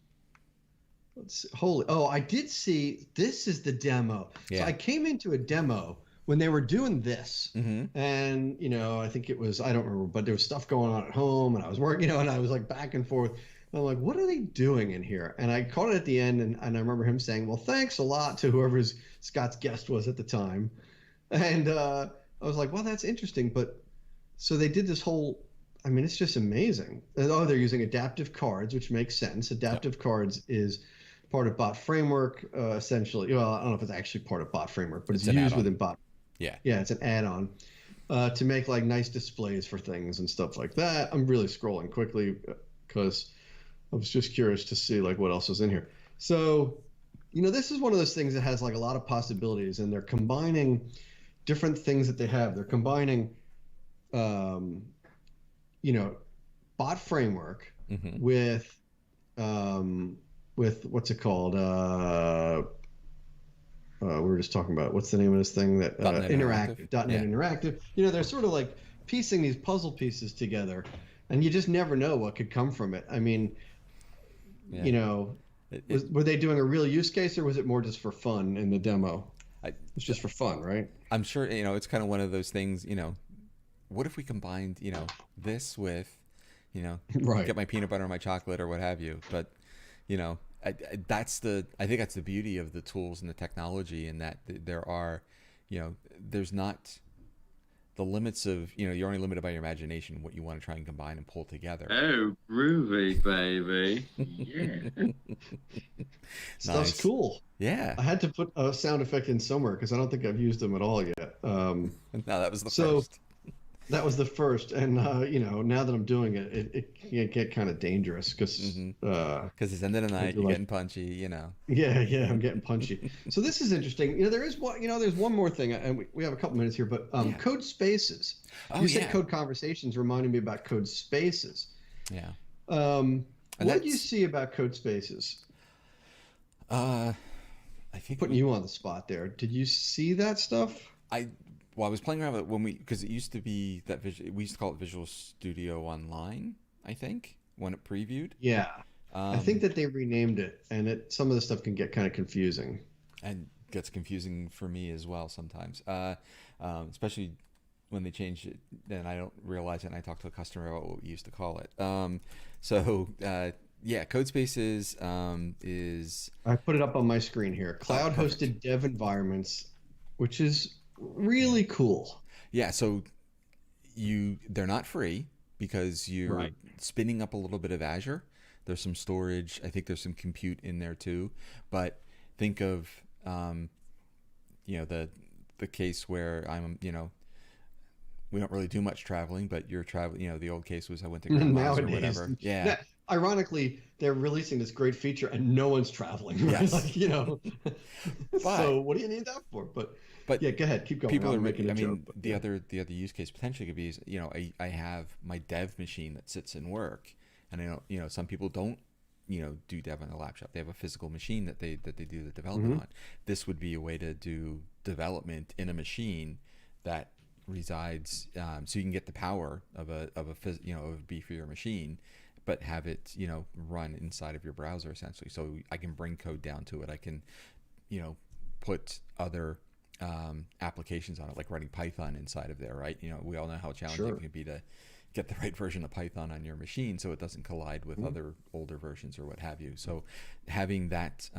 holy, oh, I did see, this is the demo.
Yeah.
So I came into a demo when they were doing this,
Mm-hmm.
and I think it was, I don't remember, but there was stuff going on at home, and I was working, and I was like back and forth. I'm like, what are they doing in here? And I caught it at the end, and I remember him saying, well, thanks a lot to whoever Scott's guest was at the time. And I was like, well, that's interesting. But so they did this whole, I mean, it's just amazing. Oh, they're using adaptive cards, which makes sense. Adaptive cards is part of Bot Framework, essentially. Well, I don't know if it's actually part of Bot Framework, but it's used within Bot.
Yeah.
Yeah, it's an add-on to make like nice displays for things and stuff like that. I'm really scrolling quickly because I was just curious to see like what else is in here. So, this is one of those things that has like a lot of possibilities, and they're combining different things that they have. They're combining, Bot Framework
Mm-hmm.
with what's it called? We were just talking about what's the name of this thing that interactive. .NET Interactive. They're sort of like piecing these puzzle pieces together, and you just never know what could come from it. I mean, were they doing a real use case, or was it more just for fun in the demo? It's just for fun, right?
I'm sure it's kind of one of those things. What if we combined this with
Right.
get my peanut butter and my chocolate or what have you? But I think that's the beauty of the tools and the technology, and that there are, there's not the limits of, you're only limited by your imagination, what you want to try and combine and pull together.
Oh, groovy, baby. Yeah.
Stuff's
Nice.
cool.
Yeah.
I had to put a sound effect in somewhere because I don't think I've used them at all yet.
No, that was the
So-
first.
That was the first, and now that I'm doing it, it can get kind of dangerous because
Because it's end of the night,
you're
you're
like-
getting punchy,
yeah, I'm getting punchy. So this is interesting. There is one, there's one more thing, and we have a couple minutes here, but code spaces.
Oh,
You said
yeah.
code conversations reminded me about code spaces.
Yeah.
What did you
that's-
see about code spaces?
I think
Putting you on the spot there. Did you see that stuff?
I was playing around with it because it used to be that we used to call it Visual Studio Online, I think, when it previewed.
Yeah. I think that they renamed it, and some of the stuff can get kind of confusing.
And gets confusing for me as well sometimes, especially when they change it, then I don't realize it, and I talk to a customer about what we used to call it. Code Spaces is...
I put it up on my screen here. Cloud-hosted dev environments, which is really cool.
Yeah, so they're not free because you're spinning up a little bit of Azure. There's some storage. I think there's some compute in there too. But think of, the case where I'm, we don't really do much traveling, but you're traveling. The old case was I went to grandma's or whatever. Yeah.
Now, ironically, they're releasing this great feature and no one's traveling. Right?
Yes.
So what do you need that for? But yeah, go ahead, keep going.
People
I'm
are
making a joke.
the other use case potentially could be is, I have my dev machine that sits in work, and I know, some people don't, do dev on a laptop. They have a physical machine that they do the development on. This would be a way to do development in a machine that resides, so you can get the power of a beefier machine, but have it run inside of your browser essentially. So I can bring code down to it. I can put other applications on it, like writing Python inside of there, right? We all know how challenging it can be to get the right version of Python on your machine so it doesn't collide with other older versions or what have you. So having that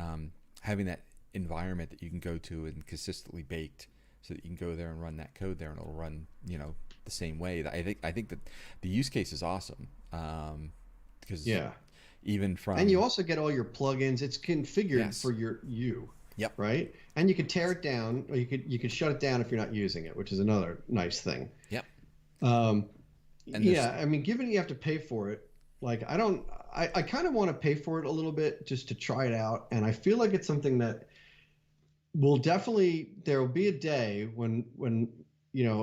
environment that you can go to and consistently baked, so that you can go there and run that code there and it'll run the same way. I think that the use case is awesome, because even from,
and you also get all your plugins. It's configured for you.
Yep.
Right. And you could tear it down, or you could shut it down if you're not using it, which is another nice thing.
Yep.
I mean, given you have to pay for it, like I kind of want to pay for it a little bit just to try it out. And I feel like it's something that there will be a day when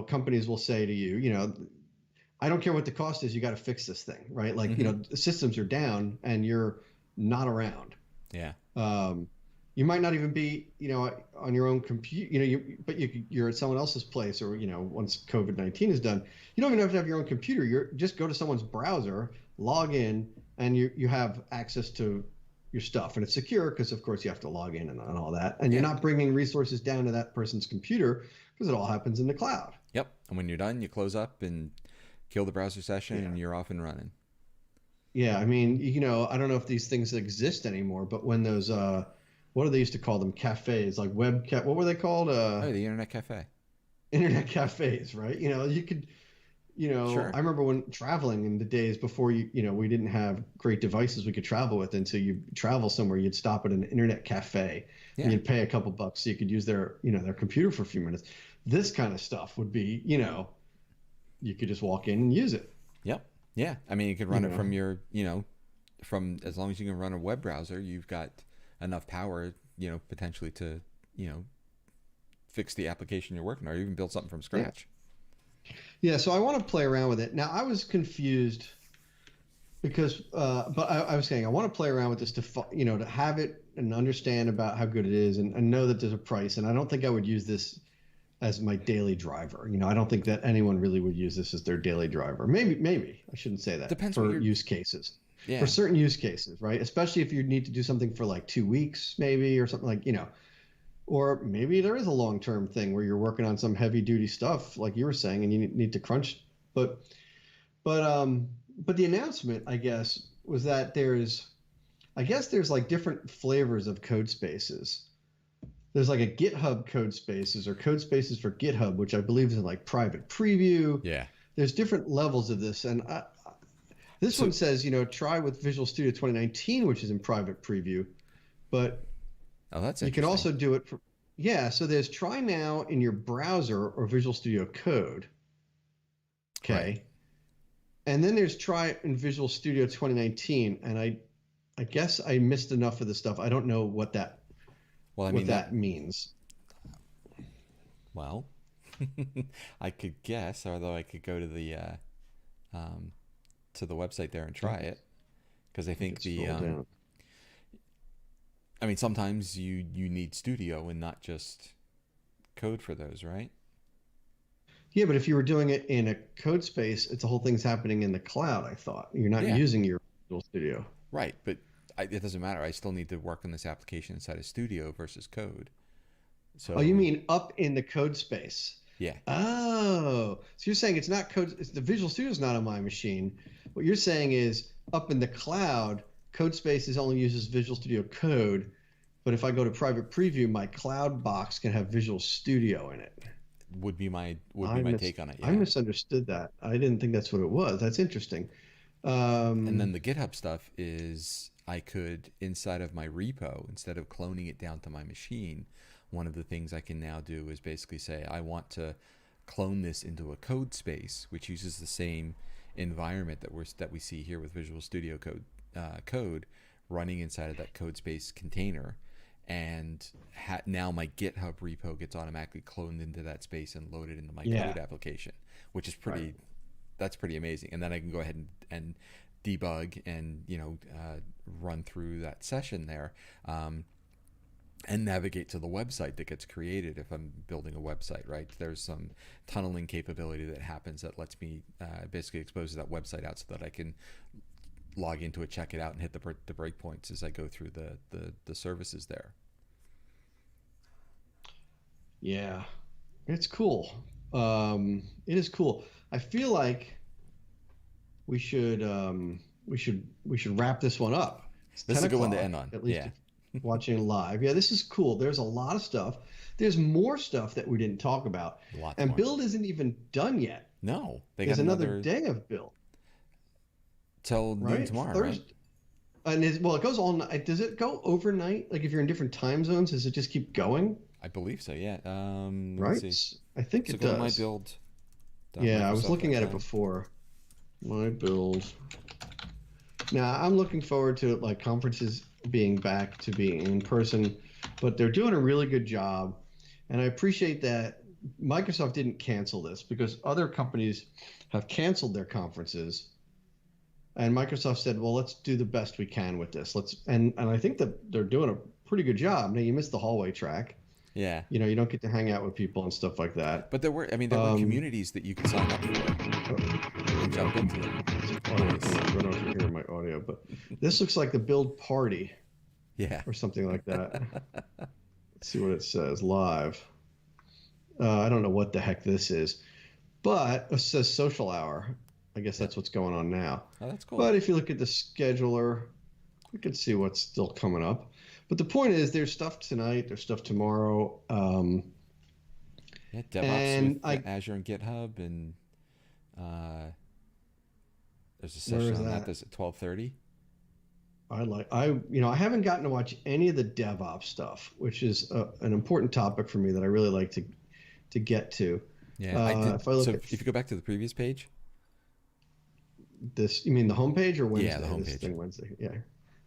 companies will say to you, I don't care what the cost is, you got to fix this thing, right? Like, the systems are down and you're not around.
Yeah.
You might not even be, on your own computer, but you're at someone else's place, or, once COVID-19 is done, you don't even have to have your own computer. You're just go to someone's browser, log in, and you have access to your stuff, and it's secure because, of course, you have to log in and all that, and you're not bringing resources down to that person's computer because it all happens in the cloud.
Yep. And when you're done, you close up and kill the browser session, and you're off and running.
Yeah, I mean, I don't know if these things exist anymore, but when those what do they used to call them? Cafes, like what were they called?
The Internet Cafe.
Internet cafes, right? You could,
Sure.
I remember when traveling in the days before we didn't have great devices we could travel with. And so you travel somewhere, you'd stop at an internet cafe and you'd pay a couple bucks so you could use their computer for a few minutes. This kind of stuff would be, you could just walk in and use it.
Yep. Yeah. I mean, you could run it from your, from, as long as you can run a web browser, you've got enough power, potentially to, fix the application you're working on, or even build something from scratch.
Yeah, so I want to play around with it. Now, I was confused because, but I was saying I want to play around with this to have it and understand about how good it is, and know that there's a price. And I don't think I would use this as my daily driver. I don't think that anyone really would use this as their daily driver. Maybe I shouldn't say that.
Depends
for use cases.
Yeah.
For certain use cases, right? Especially if you need to do something for like 2 weeks, maybe, or something like, or maybe there is a long-term thing where you're working on some heavy-duty stuff, like you were saying, and you need to crunch. But the announcement, I guess, was that there's like different flavors of code spaces. There's like a GitHub code spaces, or code spaces for GitHub, which I believe is like private preview.
Yeah.
There's different levels of this, and this one says, try with Visual Studio 2019, which is in private preview, but
that's
you can also do it for, so there's try now in your browser or Visual Studio Code. Okay.
Right.
And then there's try in Visual Studio 2019, and I guess I missed enough of the stuff. I don't know what that that means.
Well, I could guess, although I could go to the website there and try it, because I think I mean, sometimes you need Studio and not just code for those, right?
Yeah, but if you were doing it in a code space, the whole thing's happening in the cloud, I thought. You're not using your Visual Studio.
Right, but it doesn't matter. I still need to work on this application inside of Studio versus code. So,
oh, you mean up in the code space?
Yeah.
Oh, so you're saying it's not code. The Visual Studio is not on my machine. What you're saying is up in the cloud, Code Spaces only uses Visual Studio Code, but if I go to private preview, my cloud box can have Visual Studio in it.
Would be my take on it. Yeah.
I misunderstood that. I didn't think that's what it was. That's interesting.
And then the GitHub stuff is, I could, inside of my repo, instead of cloning it down to my machine, one of the things I can now do is basically say, I want to clone this into a code space, which uses the same environment that we see here with Visual Studio Code running inside of that code space container. And now my GitHub repo gets automatically cloned into that space and loaded into my code application, which is that's pretty amazing. And then I can go ahead and debug and run through that session there, and navigate to the website that gets created if I'm building a website. Right, there's some tunneling capability that happens that lets me basically expose that website out so that I can log into it, check it out, and hit the breakpoints as I go through the services there.
Yeah, it's cool. It is cool. I feel like we should we should wrap this one up. It's
This is
10
a good one to
o'clock,
end on.
at least
Yeah,
if you're watching live. Yeah, this is cool. There's a lot of stuff. There's more stuff that we didn't talk about.
lots
And
more.
build isn't even done yet.
No, they got
There's another
another
day of build,
till noon
right?
tomorrow, right?
Thursday. And well, it goes all night. Does it go overnight? Like if you're in different time zones, does it just keep going?
I believe so. Yeah. Let me
Right?
see.
I think
So
it
go to my
does.
build.
Yeah, I was looking at it before. My build. Now I'm looking forward to like conferences being back to being in person, but they're doing a really good job, and I appreciate that Microsoft didn't cancel this because other companies have canceled their conferences, and Microsoft said, "Well, let's do the best we can with this. Let's," and I think that they're doing a pretty good job. Now you missed the hallway track.
Yeah.
You know, you don't get to hang out with people and stuff like that.
But there were, I mean, there were communities that you could sign up for and jump into them.
I don't know if you hear my audio, but this looks like the build party
Yeah.
or something like that. Let's see what it says live. I don't know what the heck this is, but it says social hour. I guess that's what's going on now.
Oh, that's cool.
But if you look at the scheduler, we can see what's still coming up. But the point is, there's stuff tonight, there's stuff tomorrow.
Yeah, DevOps
and
with Azure and GitHub, and there's a
Where
session
is
on that
that?
that's at 12:30.
I haven't gotten to watch any of the DevOps stuff, which is an important topic for me that I really like to get to.
Yeah, I did.
If I look
So
at
if you go back to the previous page,
this, you mean the homepage or Wednesday?
Yeah, the
This
homepage.
thing Wednesday. Yeah,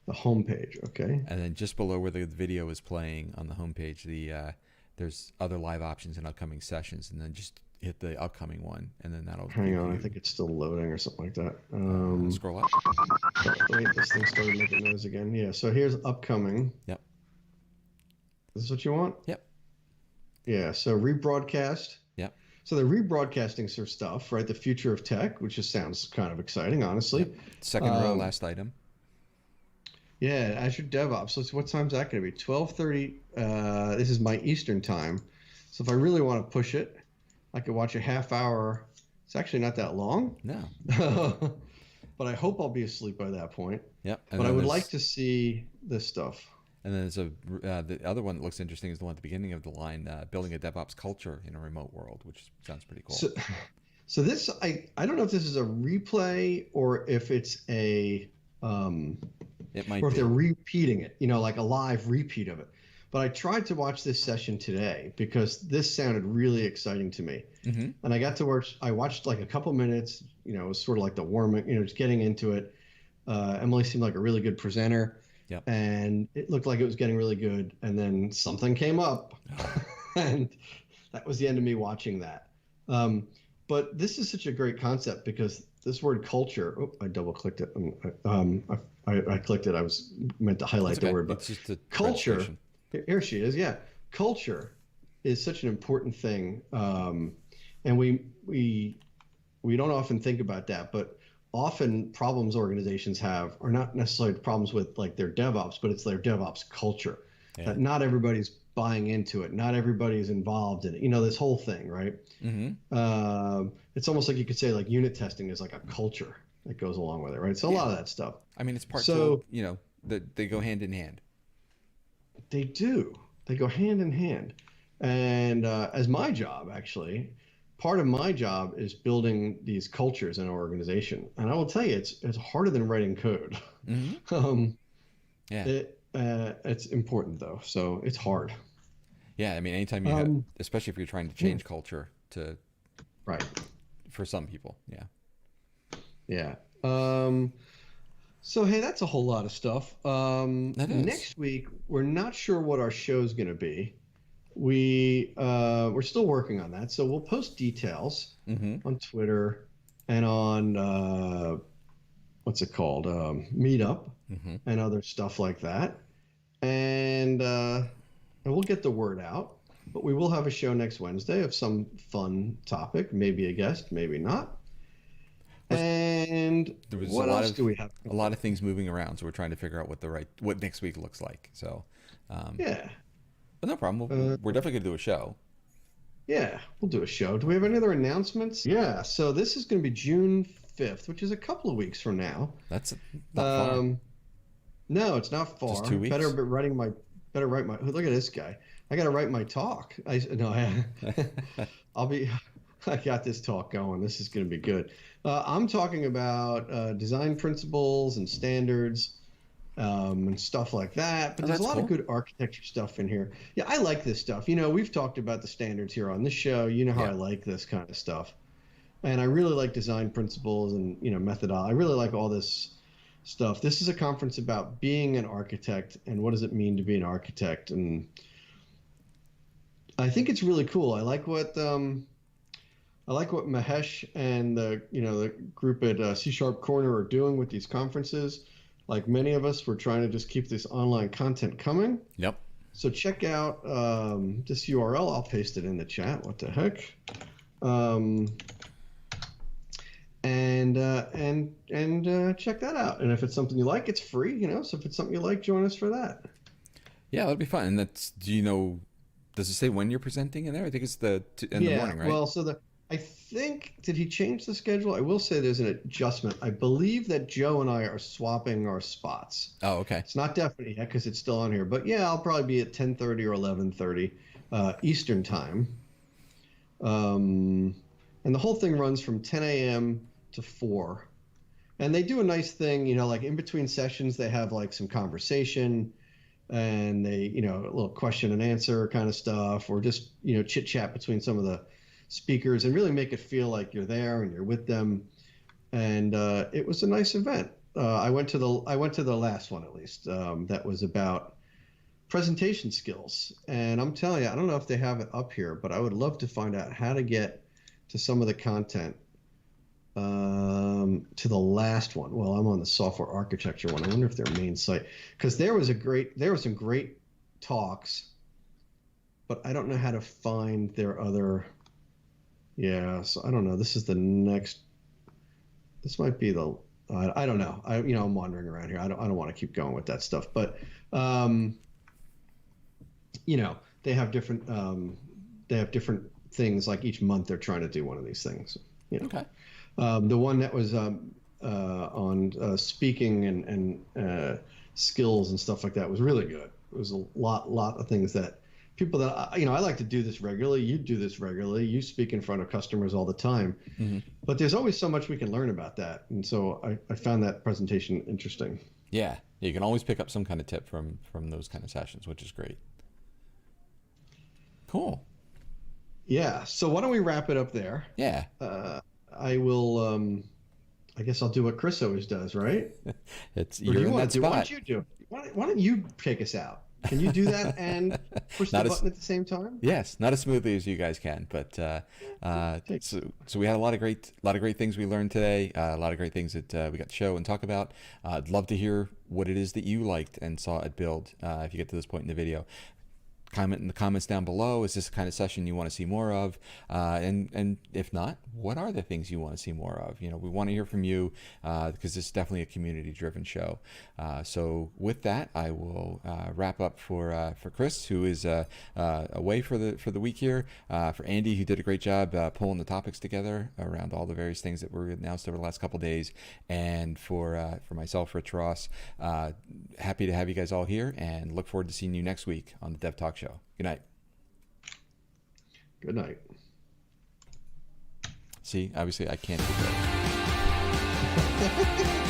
the homepage. Okay.
and then just below where the video is playing on the homepage, there's other live options and upcoming sessions, and then just hit the upcoming one, and then that'll
Hang
give
on, I
you-
think it's still loading or something like that.
scroll up.
Wait, this thing started making noise again. Yeah, so here's upcoming.
Yep.
This is what you want?
Yep.
Yeah, so rebroadcast.
Yep.
So they're rebroadcasting some stuff, right? The future of tech, which just sounds kind of exciting, honestly.
Yep. Second row, last item.
Yeah, Azure DevOps. So what time's that going to be? 12:30. This is my Eastern time. So if I really want to push it, I could watch a half hour. It's actually not that long,
No.
but I hope I'll be asleep by that point.
Yep.
But I would like to see this stuff.
And then there's the other one that looks interesting is the one at the beginning of the line, building a DevOps culture in a remote world, which sounds pretty cool.
So this, I don't know if this is a replay or if it's a
It might
or if
be.
they're repeating it, you know, like a live repeat of it. But I tried to watch this session today because this sounded really exciting to me.
Mm-hmm.
And I watched like a couple minutes, you know, it was sort of like the warming, you know, just getting into it. Emily seemed like a really good presenter.
Yep.
And it looked like it was getting really good. And then something came up and that was the end of me watching that. But this is such a great concept because this word culture, I double clicked it. I clicked it. I was meant to highlight
That's okay.
the word, but
It's just a
culture.
registration.
Here she is. Yeah. Culture is such an important thing. And we don't often think about that, but often problems organizations have are not necessarily problems with like their DevOps, but it's their DevOps culture.
Yeah.
That not everybody's buying into it. Not everybody's involved in it. You know, this whole thing, right?
Mm-hmm.
It's almost like you could say like unit testing is like a culture that goes along with it, right? So a lot of that stuff.
I mean, it's part
So-
of, you know, they go hand in hand.
They do. They go hand in hand. And as my job, actually, part of my job is building these cultures in an organization. And I will tell you, it's harder than writing code.
Mm-hmm. Yeah.
It's important though, so it's hard.
Yeah. I mean, anytime you have, especially if you're trying to change culture
Right.
for some people. Yeah.
Yeah. So hey, that's a whole lot of stuff.
That is.
Next week, we're not sure what our show's going to be. We're still working on that, so we'll post details on Twitter and on what's it called, Meetup and other stuff like that, and we'll get the word out. But we will have a show next Wednesday of some fun topic, maybe a guest, maybe not. And
There was
what
a lot
else
of
do we have?
a lot of things moving around, so we're trying to figure out what next week looks like. So,
Yeah.
but no problem. We're definitely gonna do a show.
Yeah, we'll do a show. Do we have any other announcements? Yeah, so this is going to be June 5th, which is a couple of weeks from now.
That's not far.
No, it's not far.
Just 2 weeks.
Better write my. Look at this guy. I got to write my talk. I'll be. I got this talk going. This is going to be good. I'm talking about design principles and standards. And stuff like that. But there's a lot of good architecture stuff in here. Yeah, I like this stuff. We've talked about the standards here on this show. You know how I like this kind of stuff. And I really like design principles and, methodology. I really like all this stuff. This is a conference about being an architect and what does it mean to be an architect. And I think it's really cool. I like what Mahesh and the group at C# Corner are doing with these conferences. Like many of us, we're trying to just keep this online content coming.
Yep.
So check out this URL. I'll paste it in the chat. What the heck? And check that out. And if it's something you like, it's free. So if it's something you like, join us for that.
Yeah, that'd be fun. And that's. Does it say when you're presenting in there? I think it's in the morning, right?
Well, I think, did he change the schedule? I will say there's an adjustment. I believe that Joe and I are swapping our spots.
Oh, okay.
It's not definite yet because it's still on here. But yeah, I'll probably be at 10:30 or 11:30 Eastern time. And the whole thing runs from 10 a.m. to 4. And they do a nice thing, like in between sessions, they have like some conversation and they, a little question and answer kind of stuff, or just, chit chat between some of the speakers and really make it feel like you're there and you're with them. And it was a nice event. I went to the last one, at least, that was about presentation skills. And I'm telling you, I don't know if they have it up here, but I would love to find out how to get to some of the content to the last one. Well, I'm on the software architecture one. I wonder if their main site, because there were some great talks, but I don't know how to find their other. Yeah, so I don't know. This is the next. This might be the. I don't know. I'm wandering around here. I don't want to keep going with that stuff. But they have different. They have different things. Like each month, they're trying to do one of these things.
Okay.
The one that was on speaking and skills and stuff like that was really good. It was a lot of things that. People that I like to do this regularly. You do this regularly. You speak in front of customers all the time, but there's always so much we can learn about that. And so I found that presentation interesting.
Yeah, you can always pick up some kind of tip from those kind of sessions, which is great. Cool.
Yeah. So why don't we wrap it up there?
Yeah.
I will. I guess I'll do what Chris always does, right?
You're in that spot.
Why don't you do it? Why don't you take us out? Can you do that and push the button at the same time?
Yes, not as smoothly as you guys can, but so we had a lot of great things we learned today. A lot of great things that we got to show and talk about. I'd love to hear what it is that you liked and saw it build. If you get to this point in the video, comment in the comments down below. Is this the kind of session you want to see more of? And if not, what are the things you want to see more of? We want to hear from you because this is definitely a community-driven show. So with that, I will wrap up for Chris, who is away for the week here. For Andy, who did a great job pulling the topics together around all the various things that were announced over the last couple of days, and for myself, Rich Ross. Happy to have you guys all here, and look forward to seeing you next week on the Dev Talk Show. Good night.
Good night.
See, obviously I can't do that.